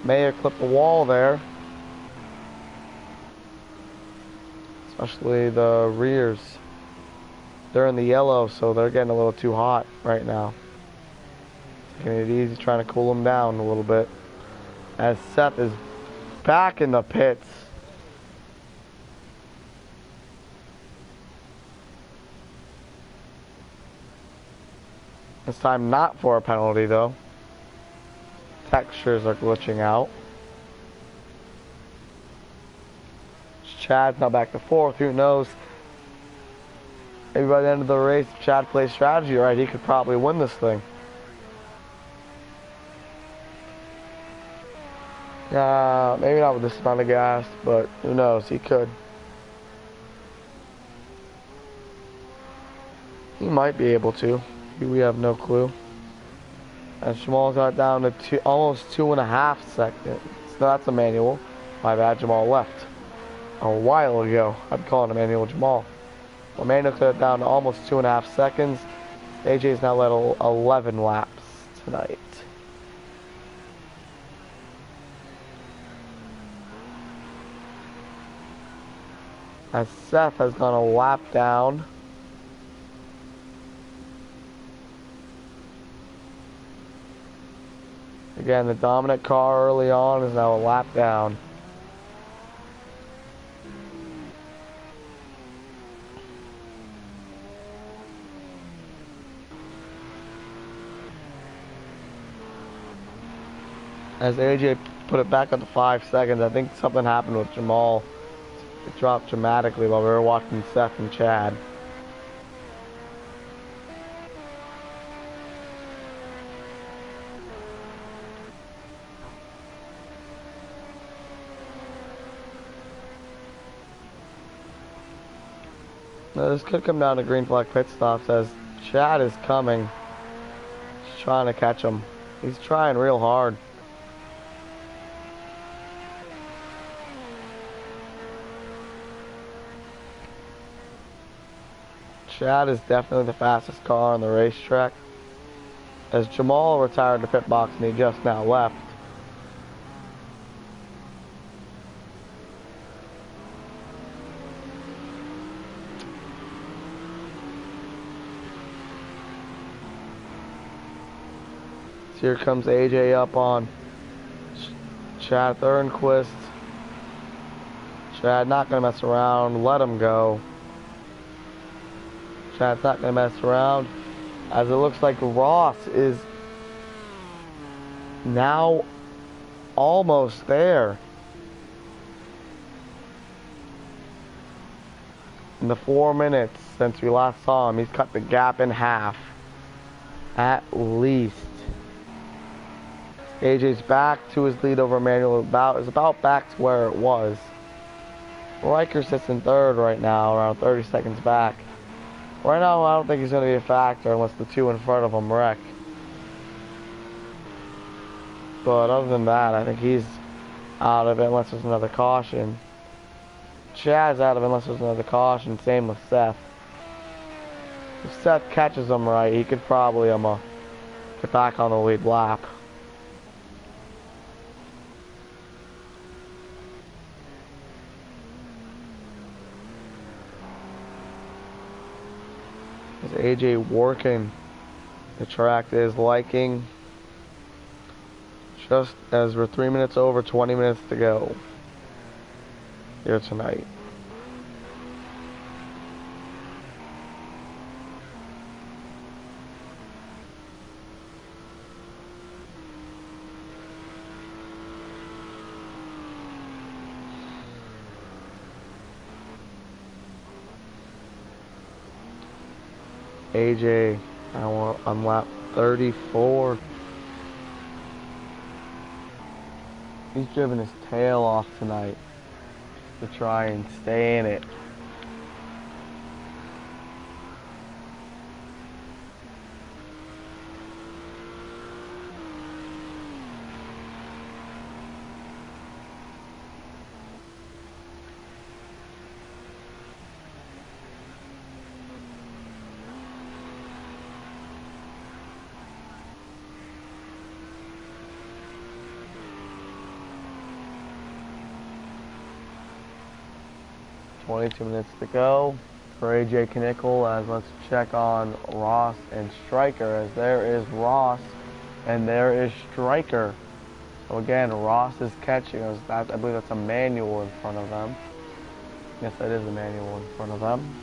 May have clipped the wall there. Especially the rears. They're in the yellow, so they're getting a little too hot right now. Taking it easy, trying to cool them down a little bit. As Seth is back in the pits. This time not for a penalty though. Textures are glitching out. Chad's now back to 4th. Who knows? Maybe by the end of the race, if Chad plays strategy right, he could probably win this thing. Maybe not with this amount of gas, but who knows? He could. He might be able to. We have no clue. And Jamal's got down to almost 2.5 seconds. So that's a manual. My bad, Jamal left a while ago. I'd call it a manual Jamal. Well, Manuel cut it down to almost 2.5 seconds. AJ's now led 11 laps tonight. As Seth has gone a lap down. Again, the dominant car early on is now a lap down. as AJ put it back up to 5 seconds. I think something happened with Jamal. It dropped dramatically while we were watching Seth and Chad. Now, this could come down to green flag pit stops as Chad is coming. He's trying to catch him. He's trying real hard. Chad is definitely the fastest car on the racetrack. As Jamal retired the pit box and he just now left. Here comes AJ up on Chad Thornquist. Chad not going to mess around. Let him go. Chad's not going to mess around. As it looks like Ross is now almost there. In the 4 minutes since we last saw him, he's cut the gap in half. At least. AJ's back to his lead over Emmanuel. Is about back to where it was. Riker sits in third right now, around 30 seconds back. Right now, I don't think he's going to be a factor unless the two in front of him wreck. But other than that, I think he's out of it unless there's another caution. Chad's out of it unless there's another caution. Same with Seth. If Seth catches him right, he could probably get back on the lead lap. Is AJ working the track to his liking? Just as we're 3 minutes over, 20 minutes to go here tonight. AJ, on lap 34. He's driven his tail off tonight to try and stay in it. $22 minutes to go for AJ Knickel. As let's check on Ross and Stryker, as there is Ross and there is Stryker. So again, Ross is catching us. I believe that's a manual in front of them. Yes, that is a manual in front of them.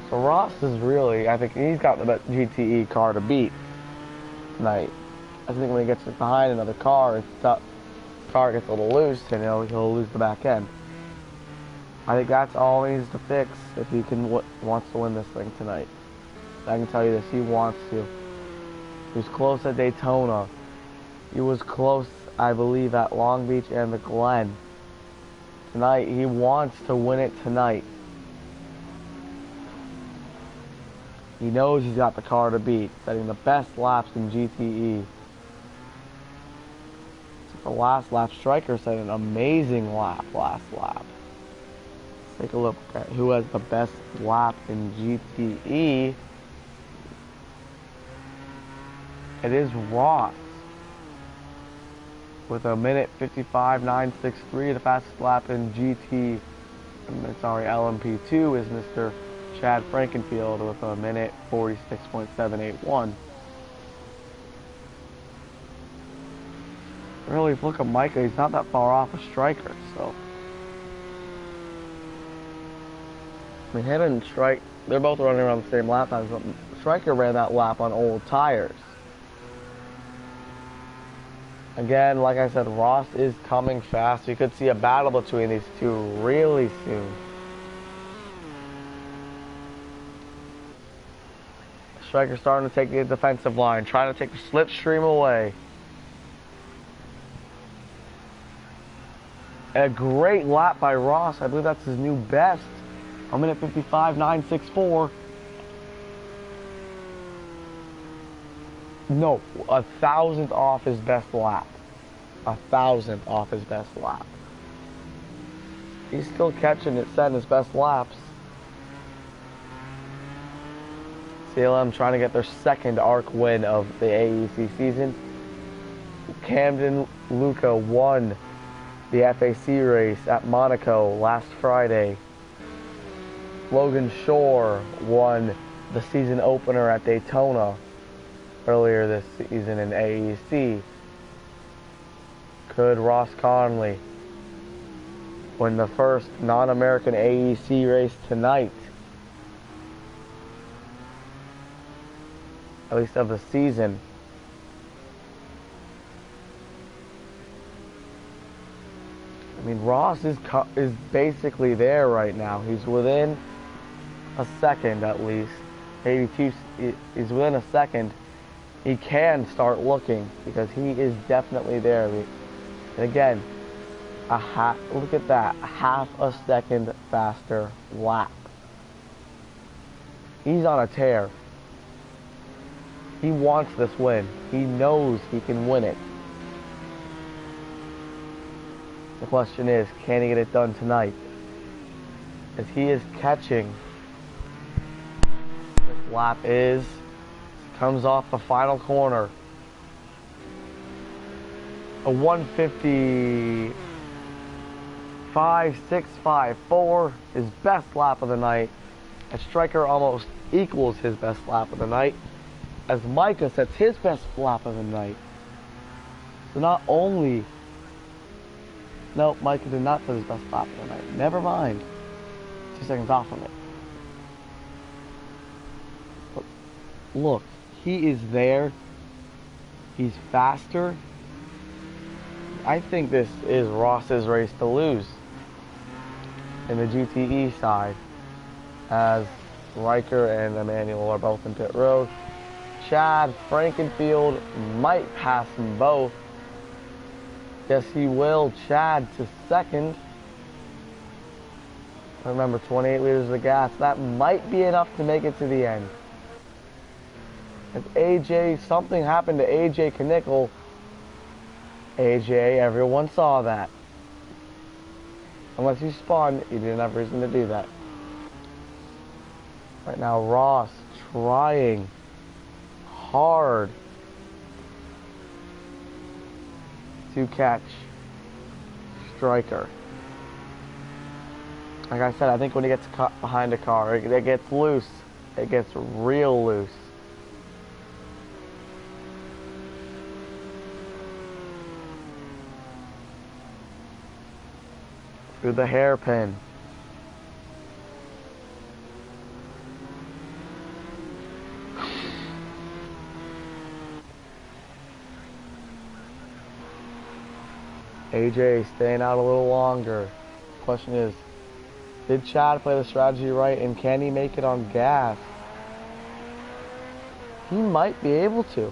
So Ross is really, I think he's got the best GTE car to beat tonight. I think when he gets behind another car, the car gets a little loose and he'll lose the back end. I think that's all he needs to fix if he wants to win this thing tonight. I can tell you this, he wants to. He was close at Daytona. He was close, I believe, at Long Beach and the Glen. Tonight, he wants to win it tonight. He knows he's got the car to beat, setting the best laps in GTE. So for last lap, Stryker set an amazing lap last lap. Take a look at who has the best lap in GTE. It is Ross with a minute 55.963. The fastest lap in LMP2 is Mr. Chad Frankenfield with a minute 46.781. Really, if you look at Micah, he's not that far off a Stryker, so. I mean, him and Stryker, they're both running around the same lap times, but Stryker ran that lap on old tires. Again, like I said, Ross is coming fast. You could see a battle between these two really soon. Striker starting to take the defensive line, trying to take the slipstream away. A great lap by Ross. I believe that's his new best. A minute 55.964. No, 1,000th off his best lap. 1,000th off his best lap. He's still catching it, setting his best laps. CLM trying to get their second ARC win of the AEC season. Camden Luca won the FAC race at Monaco last Friday. Logan Shore won the season opener at Daytona earlier this season in AEC. Could Ross Conley win the first non-American AEC race tonight? At least of the season. I mean, Ross is basically there right now. He's within a second at least. Maybe two. He's within a second. He can start looking because he is definitely there. And again, look at that. A half a second faster lap. He's on a tear. He wants this win. He knows he can win it. The question is, can he get it done tonight? As he is catching, this lap comes off the final corner. A 155.654, his best lap of the night. And Striker almost equals his best lap of the night, as Micah sets his best lap of the night. So not only... No, Micah did not set his best lap of the night. Never mind. 2 seconds off of it. But look, he is there. He's faster. I think this is Ross's race to lose in the GTE side, as Riker and Emmanuel are both in pit road. Chad Frankenfield might pass them both. Yes, he will. Chad to second. Remember, 28 liters of gas. That might be enough to make it to the end. If something happened to AJ Knickel. AJ, everyone saw that. Unless you spun, you didn't have reason to do that. Right now, Ross trying hard to catch Striker. Like I said, I think when he gets caught behind a car, it gets loose. It gets real loose. Through the hairpin. AJ staying out a little longer. Question is, did Chad play the strategy right, and can he make it on gas? He might be able to.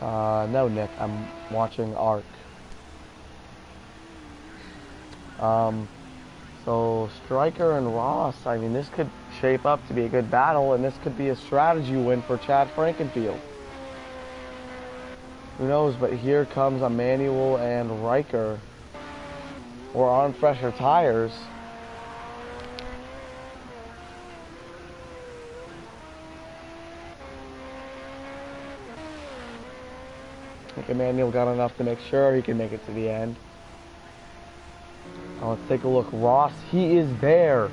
No, Nick, I'm watching ARC. So Striker and Ross, I mean, this could shape up to be a good battle, and this could be a strategy win for Chad Frankenfield. Who knows, but here comes Emmanuel and Riker. We're on fresher tires. I think Emmanuel got enough to make sure he can make it to the end. Now let's take a look. Ross, he is there.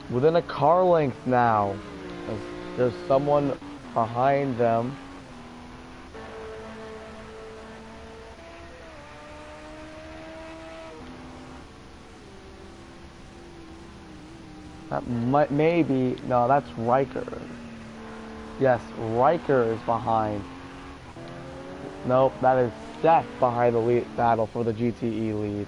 Within a car length now. There's someone behind them. That might, maybe, no, that's Riker. Yes, Riker is behind. Nope, that is Seth behind the lead battle for the GTE lead.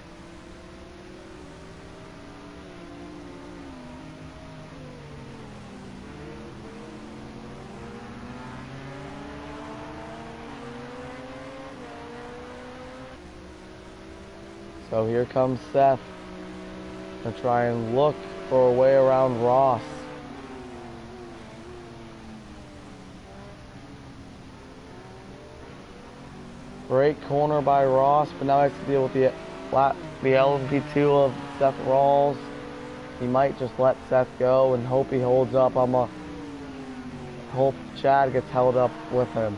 So here comes Seth to try and look for a way around Ross. Great corner by Ross, but now he has to deal with the LMP2 of Seth Rawls. He might just let Seth go and hope he holds up. Hope Chad gets held up with him.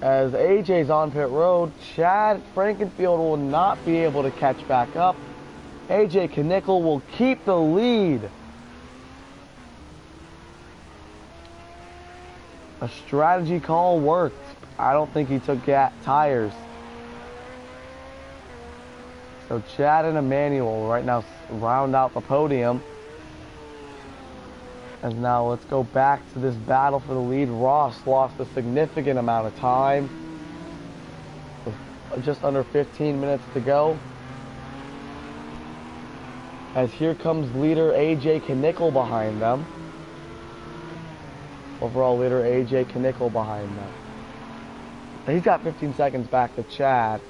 As AJ's on pit road, Chad Frankenfield will not be able to catch back up. AJ Knickel will keep the lead. A strategy call worked. I don't think he took tires. So Chad and Emmanuel right now round out the podium. And now let's go back to this battle for the lead. Ross lost a significant amount of time with just under 15 minutes to go. As here comes leader AJ Knickel behind them. Overall leader AJ Knickel behind them. He's got 15 seconds back to Chad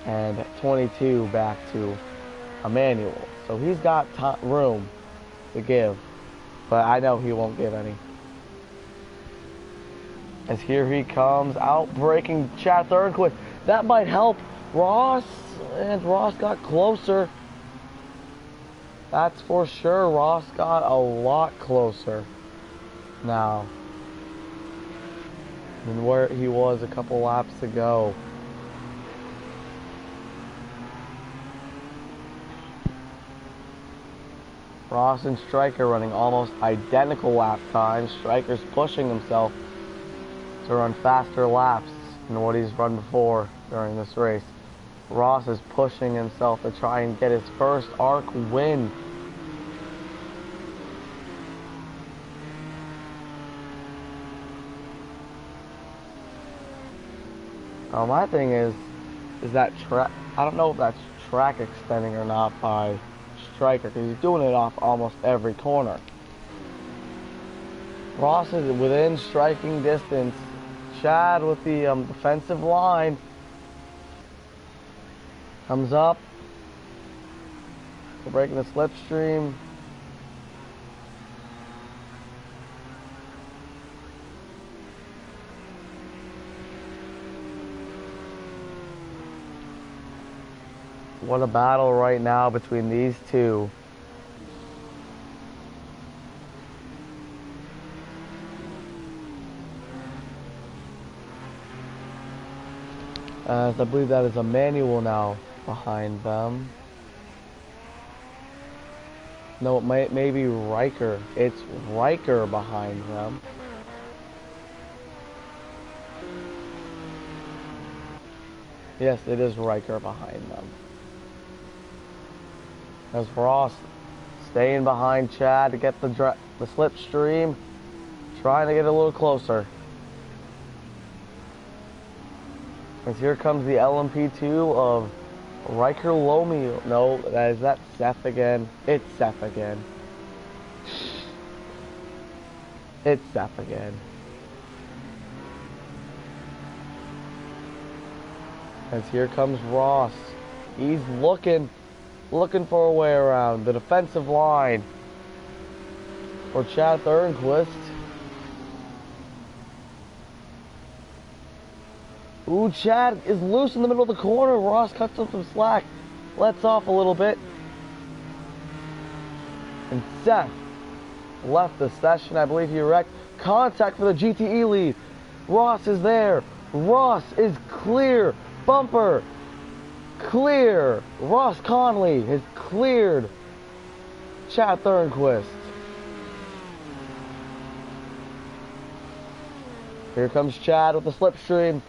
and 22 back to Emmanuel. So he's got room to give, but I know he won't give any. As here he comes, outbreaking Chad Thornquist. That might help Ross, and Ross got closer. That's for sure. Ross got a lot closer now than where he was a couple laps ago. Ross and Stryker running almost identical lap times. Stryker's pushing himself to run faster laps than what he's run before during this race. Ross is pushing himself to try and get his first ARC win. My thing is that I don't know if that's track extending or not by Stryker, because he's doing it off almost every corner. Ross is within striking distance. Chad with the defensive line comes up. We're breaking the slipstream. What a battle right now between these two. As I believe that is Emmanuel now behind them. No, it may be Riker. It's Riker behind them. Yes, it is Riker behind them. As Ross staying behind Chad to get the slipstream, trying to get a little closer. As here comes the LMP2 of Riker Lomi. No, is that Seth again? It's Seth again. It's Seth again. As here comes Ross. He's looking for a way around the defensive line for Chad Thornquist. Ooh, Chad is loose in the middle of the corner. Ross cuts him some slack, lets off a little bit. And Seth left the session. I believe he wrecked. Contact for the GTE lead. Ross is there. Ross is clear. Bumper. Clear. Ross Conley has cleared Chad Thornquist. Here comes Chad with the slipstream.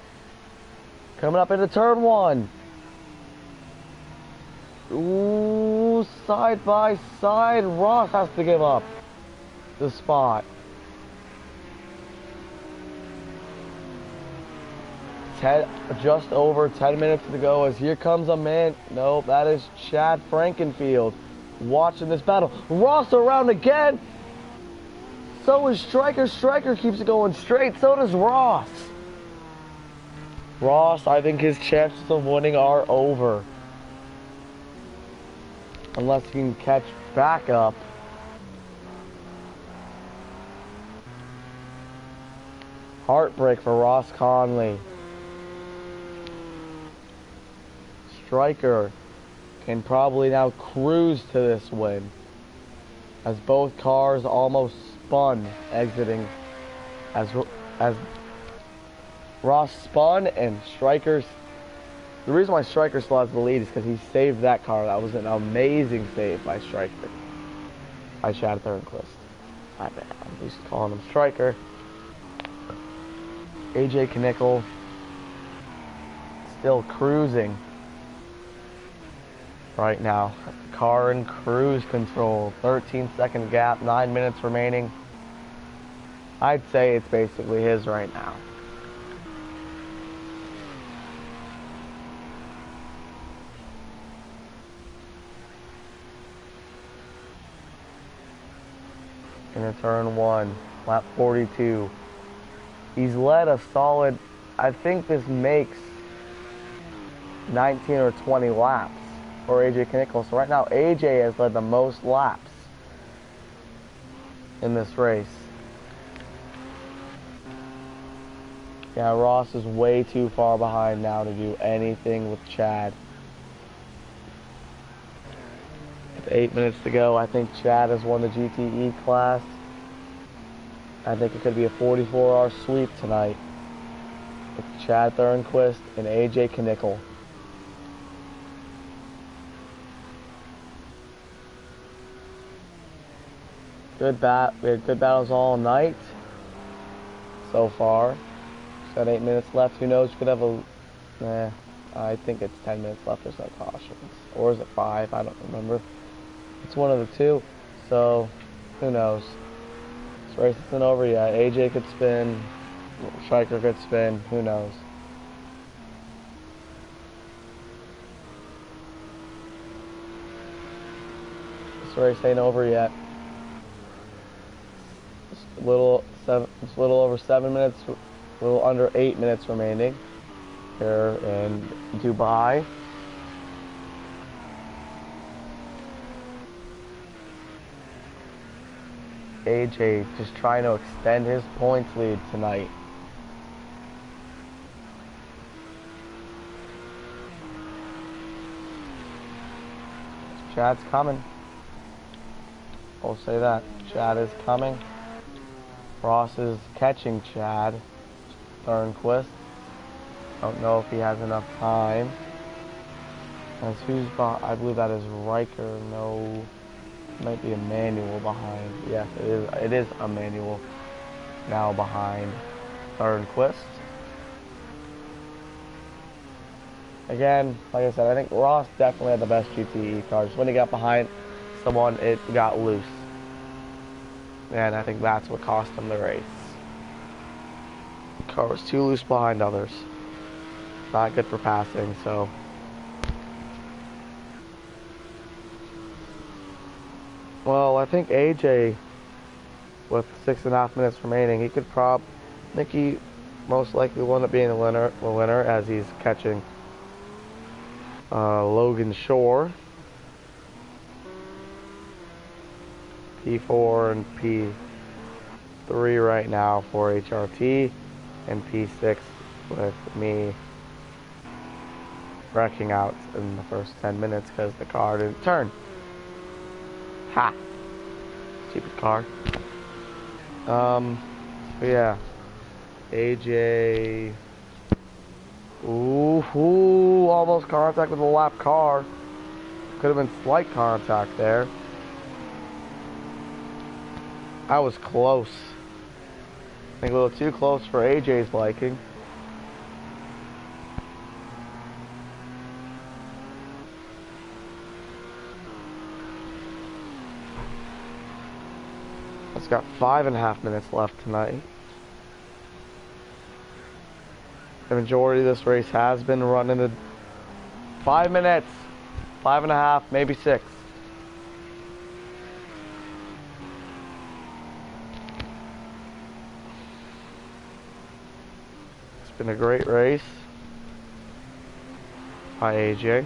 Coming up into turn one. Ooh, Ooh, side by side. Ross has to give up the spot. 10, just over 10 minutes to go as here comes a man. Nope, that is Chad Frankenfield watching this battle. Ross around again. So is Striker. Striker keeps it going straight. So does Ross. Ross, I think his chances of winning are over. Unless he can catch back up. Heartbreak for Ross Conley. Striker can probably now cruise to this win. As both cars almost spun exiting. As Ross spun and Striker's... The reason why Striker still has the lead is because he saved that car. That was an amazing save by Striker. By Chad Thornquist. My bad. I'm used to calling him Striker. AJ Knickel still cruising right now. Car in cruise control. 13-second gap. 9 minutes remaining. I'd say it's basically his right now. In turn 1, lap 42. He's led a solid, I think this makes 19 or 20 laps for AJ Knickel. So right now AJ has led the most laps in this race. Yeah, Ross is way too far behind now to do anything with Chad. With 8 minutes to go, I think Chad has won the GTE class. I think it could be a 44-hour sweep tonight with Chad Thornquist and AJ Knickel. We had good battles all night so far. Got 8 minutes left. Who knows? You could have a... I think it's 10 minutes left. There's no cautions. Or is it 5? I don't remember. It's one of the two. So, who knows? This race isn't over yet. AJ could spin. Striker could spin. Who knows? This race ain't over yet. It's a little over 7 minutes. A little under 8 minutes remaining here in Dubai. AJ just trying to extend his points lead tonight. Chad's coming. I'll say that. Chad is coming. Ross is catching Chad Thornquist. Don't know if he has enough time. As who's behind? I believe that is Riker. No, might be Emmanuel behind. Yes, it is. It is Emmanuel now behind Thornquist. Again, like I said, I think Ross definitely had the best GTE car. Just when he got behind someone, it got loose. And I think that's what cost him the race. The car was too loose behind others. Not good for passing, so. Well, I think AJ, with 6.5 minutes remaining, he could I think he most likely will end up being the winner as he's catching Logan Shore. P4 and P3 right now for HRT, and P6 with me wrecking out in the first 10 minutes because the car didn't turn. Ha! Stupid car. But yeah. AJ. Ooh, almost contact with a lap car. Could have been slight contact there. I was close. I think a little too close for AJ's liking. It's got 5.5 minutes left tonight. The majority of this race has been run in the 5 minutes, 5.5, maybe 6. It's been a great race by AJ.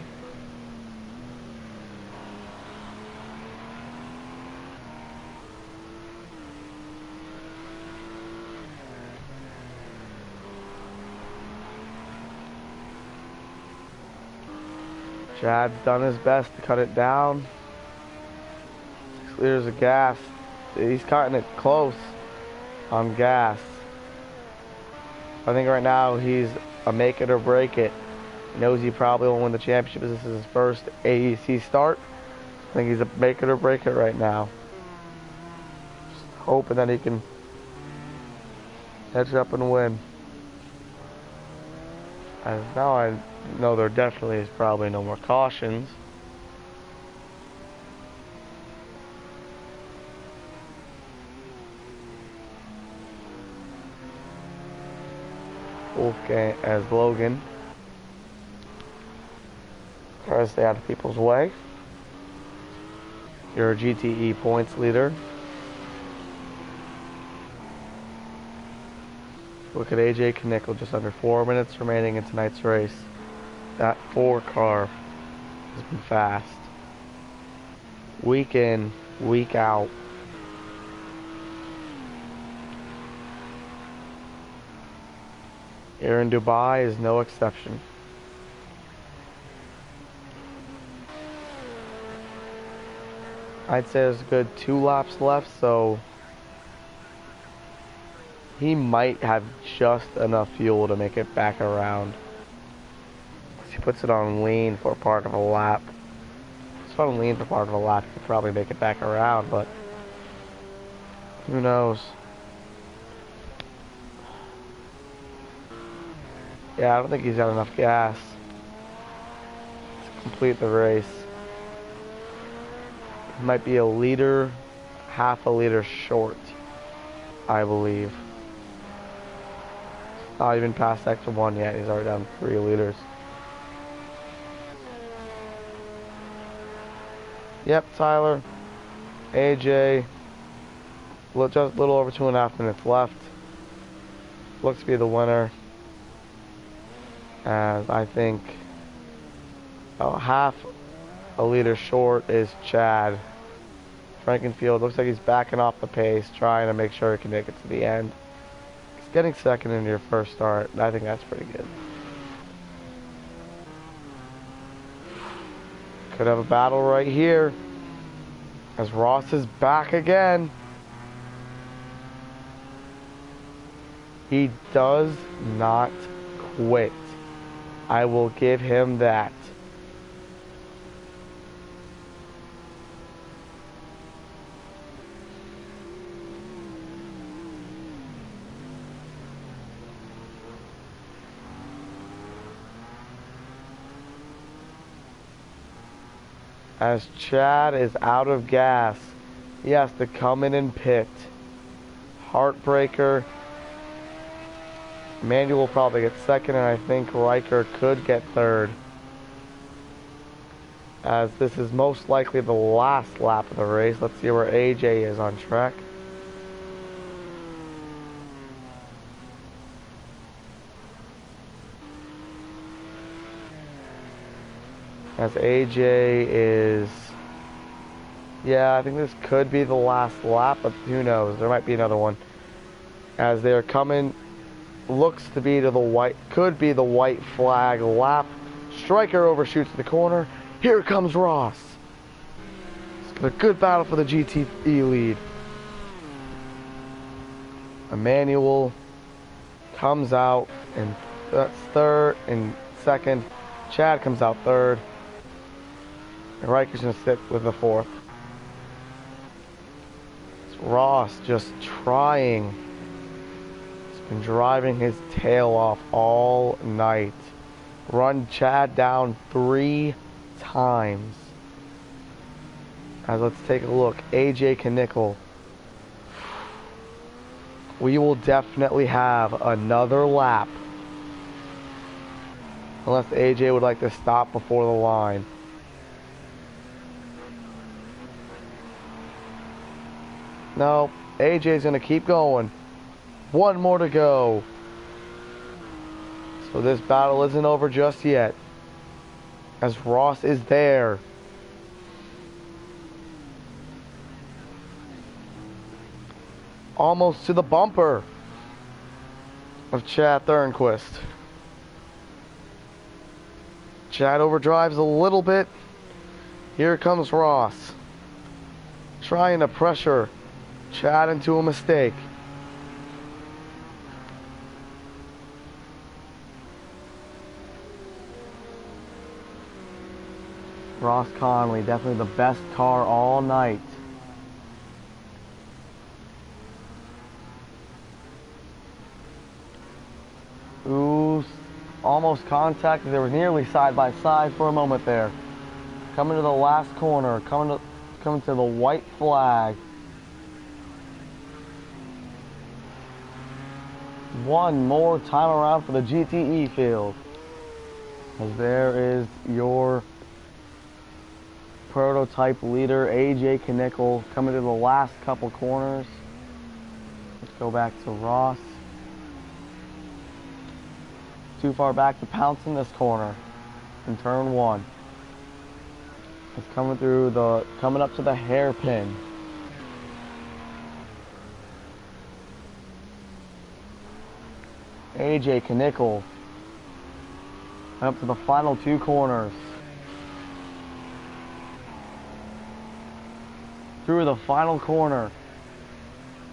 Chad's done his best to cut it down. 6 liters of gas. He's cutting it close on gas. I think right now he's a make it or break it. He knows he probably won't win the championship. This is his first AEC start. I think he's a make it or break it right now. Just hoping that he can catch up and win. As now I know there definitely is probably no more cautions. Wolfgang as Logan tries to stay out of people's way. Your GTE points leader. Look at AJ Knickel, just under 4 minutes remaining in tonight's race. That 4 car has been fast. Week in, week out. Here in Dubai is no exception. I'd say there's a good 2 laps left, so he might have just enough fuel to make it back around. He puts it on lean for part of a lap. It's on lean for part of a lap. He could probably make it back around, but who knows? Yeah, I don't think he's got enough gas to complete the race. He might be a liter, half a liter short, I believe. Not even past sector 1 yet. He's already down 3 liters. Yep, Tyler. AJ. Just a little over 2.5 minutes left. Looks to be the winner. As I think half a liter short is Chad. Frankenfield looks like he's backing off the pace, trying to make sure he can make it to the end. Getting second in your first start, I think that's pretty good. Could have a battle right here. As Ross is back again. He does not quit. I will give him that. As Chad is out of gas, he has to come in and pit. Heartbreaker. Manuel will probably get second, and I think Riker could get third. As this is most likely the last lap of the race. Let's see where AJ is on track. As AJ is... Yeah, I think this could be the last lap, but who knows? There might be another one. As they're coming, looks to be to the white, could be the white flag lap. Striker overshoots the corner. Here comes Ross. It's a good battle for the GTE lead. Emmanuel comes out in third and second. Chad comes out third. And Riker's going to sit with the fourth. It's Ross just trying. He's been driving his tail off all night. Run Chad down 3 times. As let's take a look. AJ Knickel. we will definitely have another lap. Unless AJ would like to stop before the line. No, AJ's going to keep going. One more to go. So this battle isn't over just yet. As Ross is there. Almost to the bumper of Chad Thornquist. Chad overdrives a little bit. Here comes Ross. Trying to pressure Chad into a mistake. Ross Conley, definitely the best car all night. Ooh, almost contact. They were nearly side by side for a moment there. Coming to the last corner, coming to the white flag. One more time around for the GTE field. As there is your prototype leader, AJ Knickel, coming to the last couple corners. Let's go back to Ross. Too far back to pounce in this corner in turn one. It's coming up to the hairpin. AJ Knickel up to the final two corners. Through the final corner.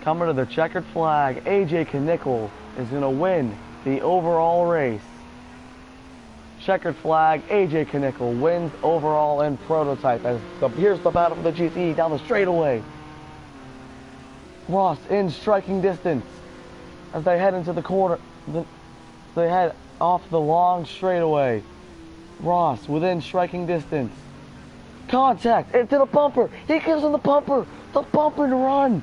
Coming to the checkered flag, AJ Knickel is going to win the overall race. Checkered flag, AJ Knickel wins overall and prototype. Here's the battle for the GTE down the straightaway. Ross in striking distance as they head into the corner. They head off the long straightaway. Ross within striking distance. Contact into the bumper. He gives him the bumper. The bumper and run.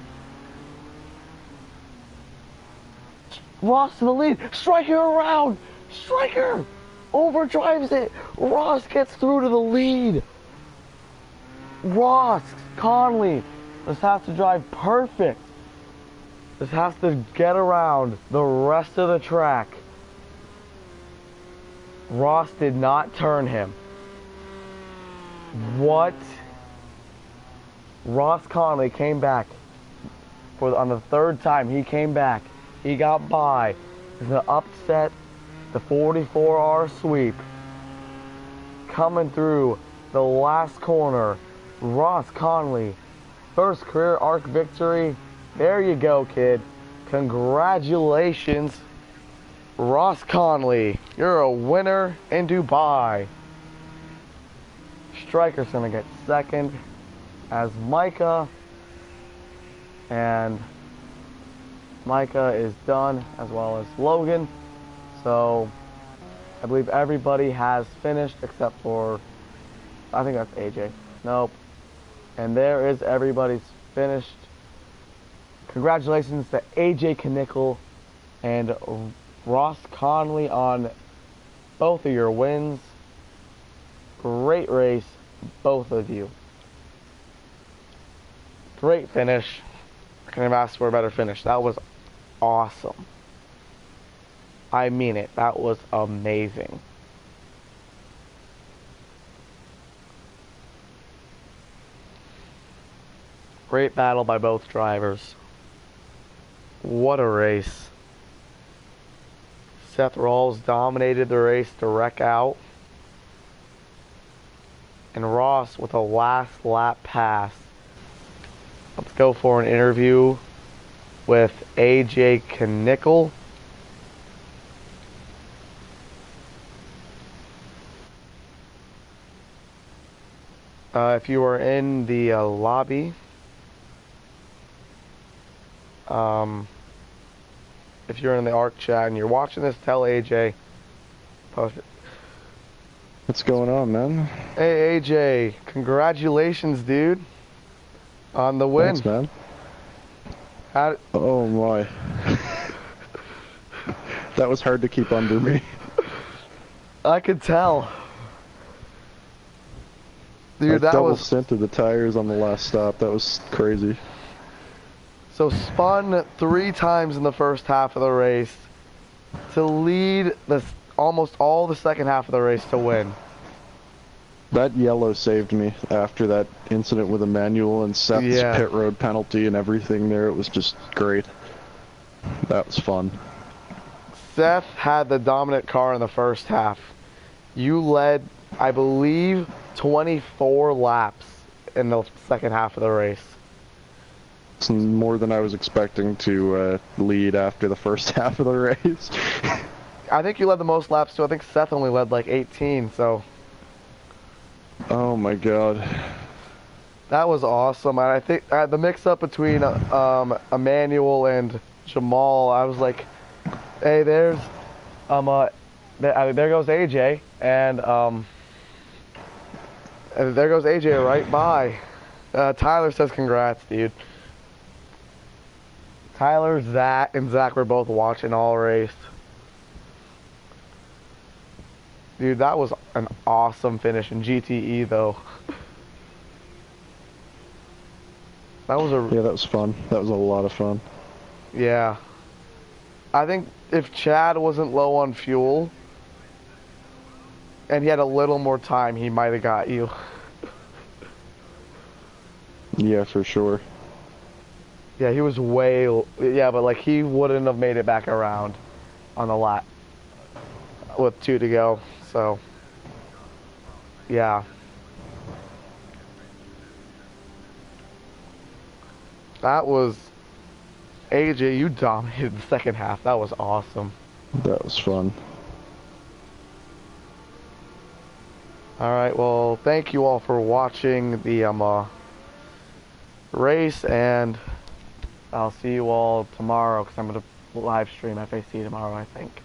Ross to the lead. Striker around. Striker overdrives it. Ross gets through to the lead. Ross Conley. This has to drive perfect. This has to get around the rest of the track. Ross did not turn him. What? Ross Conley came back on the third time. He came back. He got by. He's gonna upset the 44R sweep. Coming through the last corner. Ross Conley, first career ARC victory. There you go, kid. Congratulations, Ross Conley. You're a winner in Dubai. Striker's gonna get second as Micah, and Micah is done, as well as Logan. So I believe everybody has finished except for, I think that's AJ. Nope. And there is everybody's finished. Congratulations to AJ Knickel and Ross Conley on both of your wins. Great race, both of you. Great finish. I couldn't have asked for a better finish. That was awesome. I mean it. That was amazing. Great battle by both drivers. What a race. Seth Rawls dominated the race to wreck out. And Ross with a last lap pass. Let's go for an interview with AJ Knickel. If you are in the lobby, if you're in the ARC chat and you're watching this, tell AJ. Post it. What's going on, man? Hey AJ, congratulations, dude, on the win. Thanks, man. How, oh my. That was hard to keep under me. I could tell. I Dude, that double was... scented the tires on the last stop. That was crazy. So spun 3 times in the first half of the race to lead almost all the second half of the race to win. That yellow saved me after that incident with Emmanuel and Seth's pit road penalty and everything there. It was just great. That was fun. Seth had the dominant car in the first half. You led, I believe, 24 laps in the second half of the race. It's more than I was expecting to lead after the first half of the race. I think you led the most laps too. I think Seth only led like 18, so... Oh my god. That was awesome. And I think the mix-up between Emmanuel and Jamal, I was like, hey, there goes AJ, and there goes AJ right by. Tyler says congrats, dude. Tyler, Zach, and Zach were both watching all race. Dude, that was an awesome finish in GTE, though. That was Yeah, that was fun. That was a lot of fun. Yeah. I think if Chad wasn't low on fuel, and he had a little more time, he might have got you. Yeah, for sure. Yeah, he was yeah, but like he wouldn't have made it back around on the lap with 2 to go. So, yeah. That was... AJ, you dominated the second half. That was awesome. That was fun. Alright, well, thank you all for watching the race, and I'll see you all tomorrow, because I'm going to live stream FAC tomorrow, I think.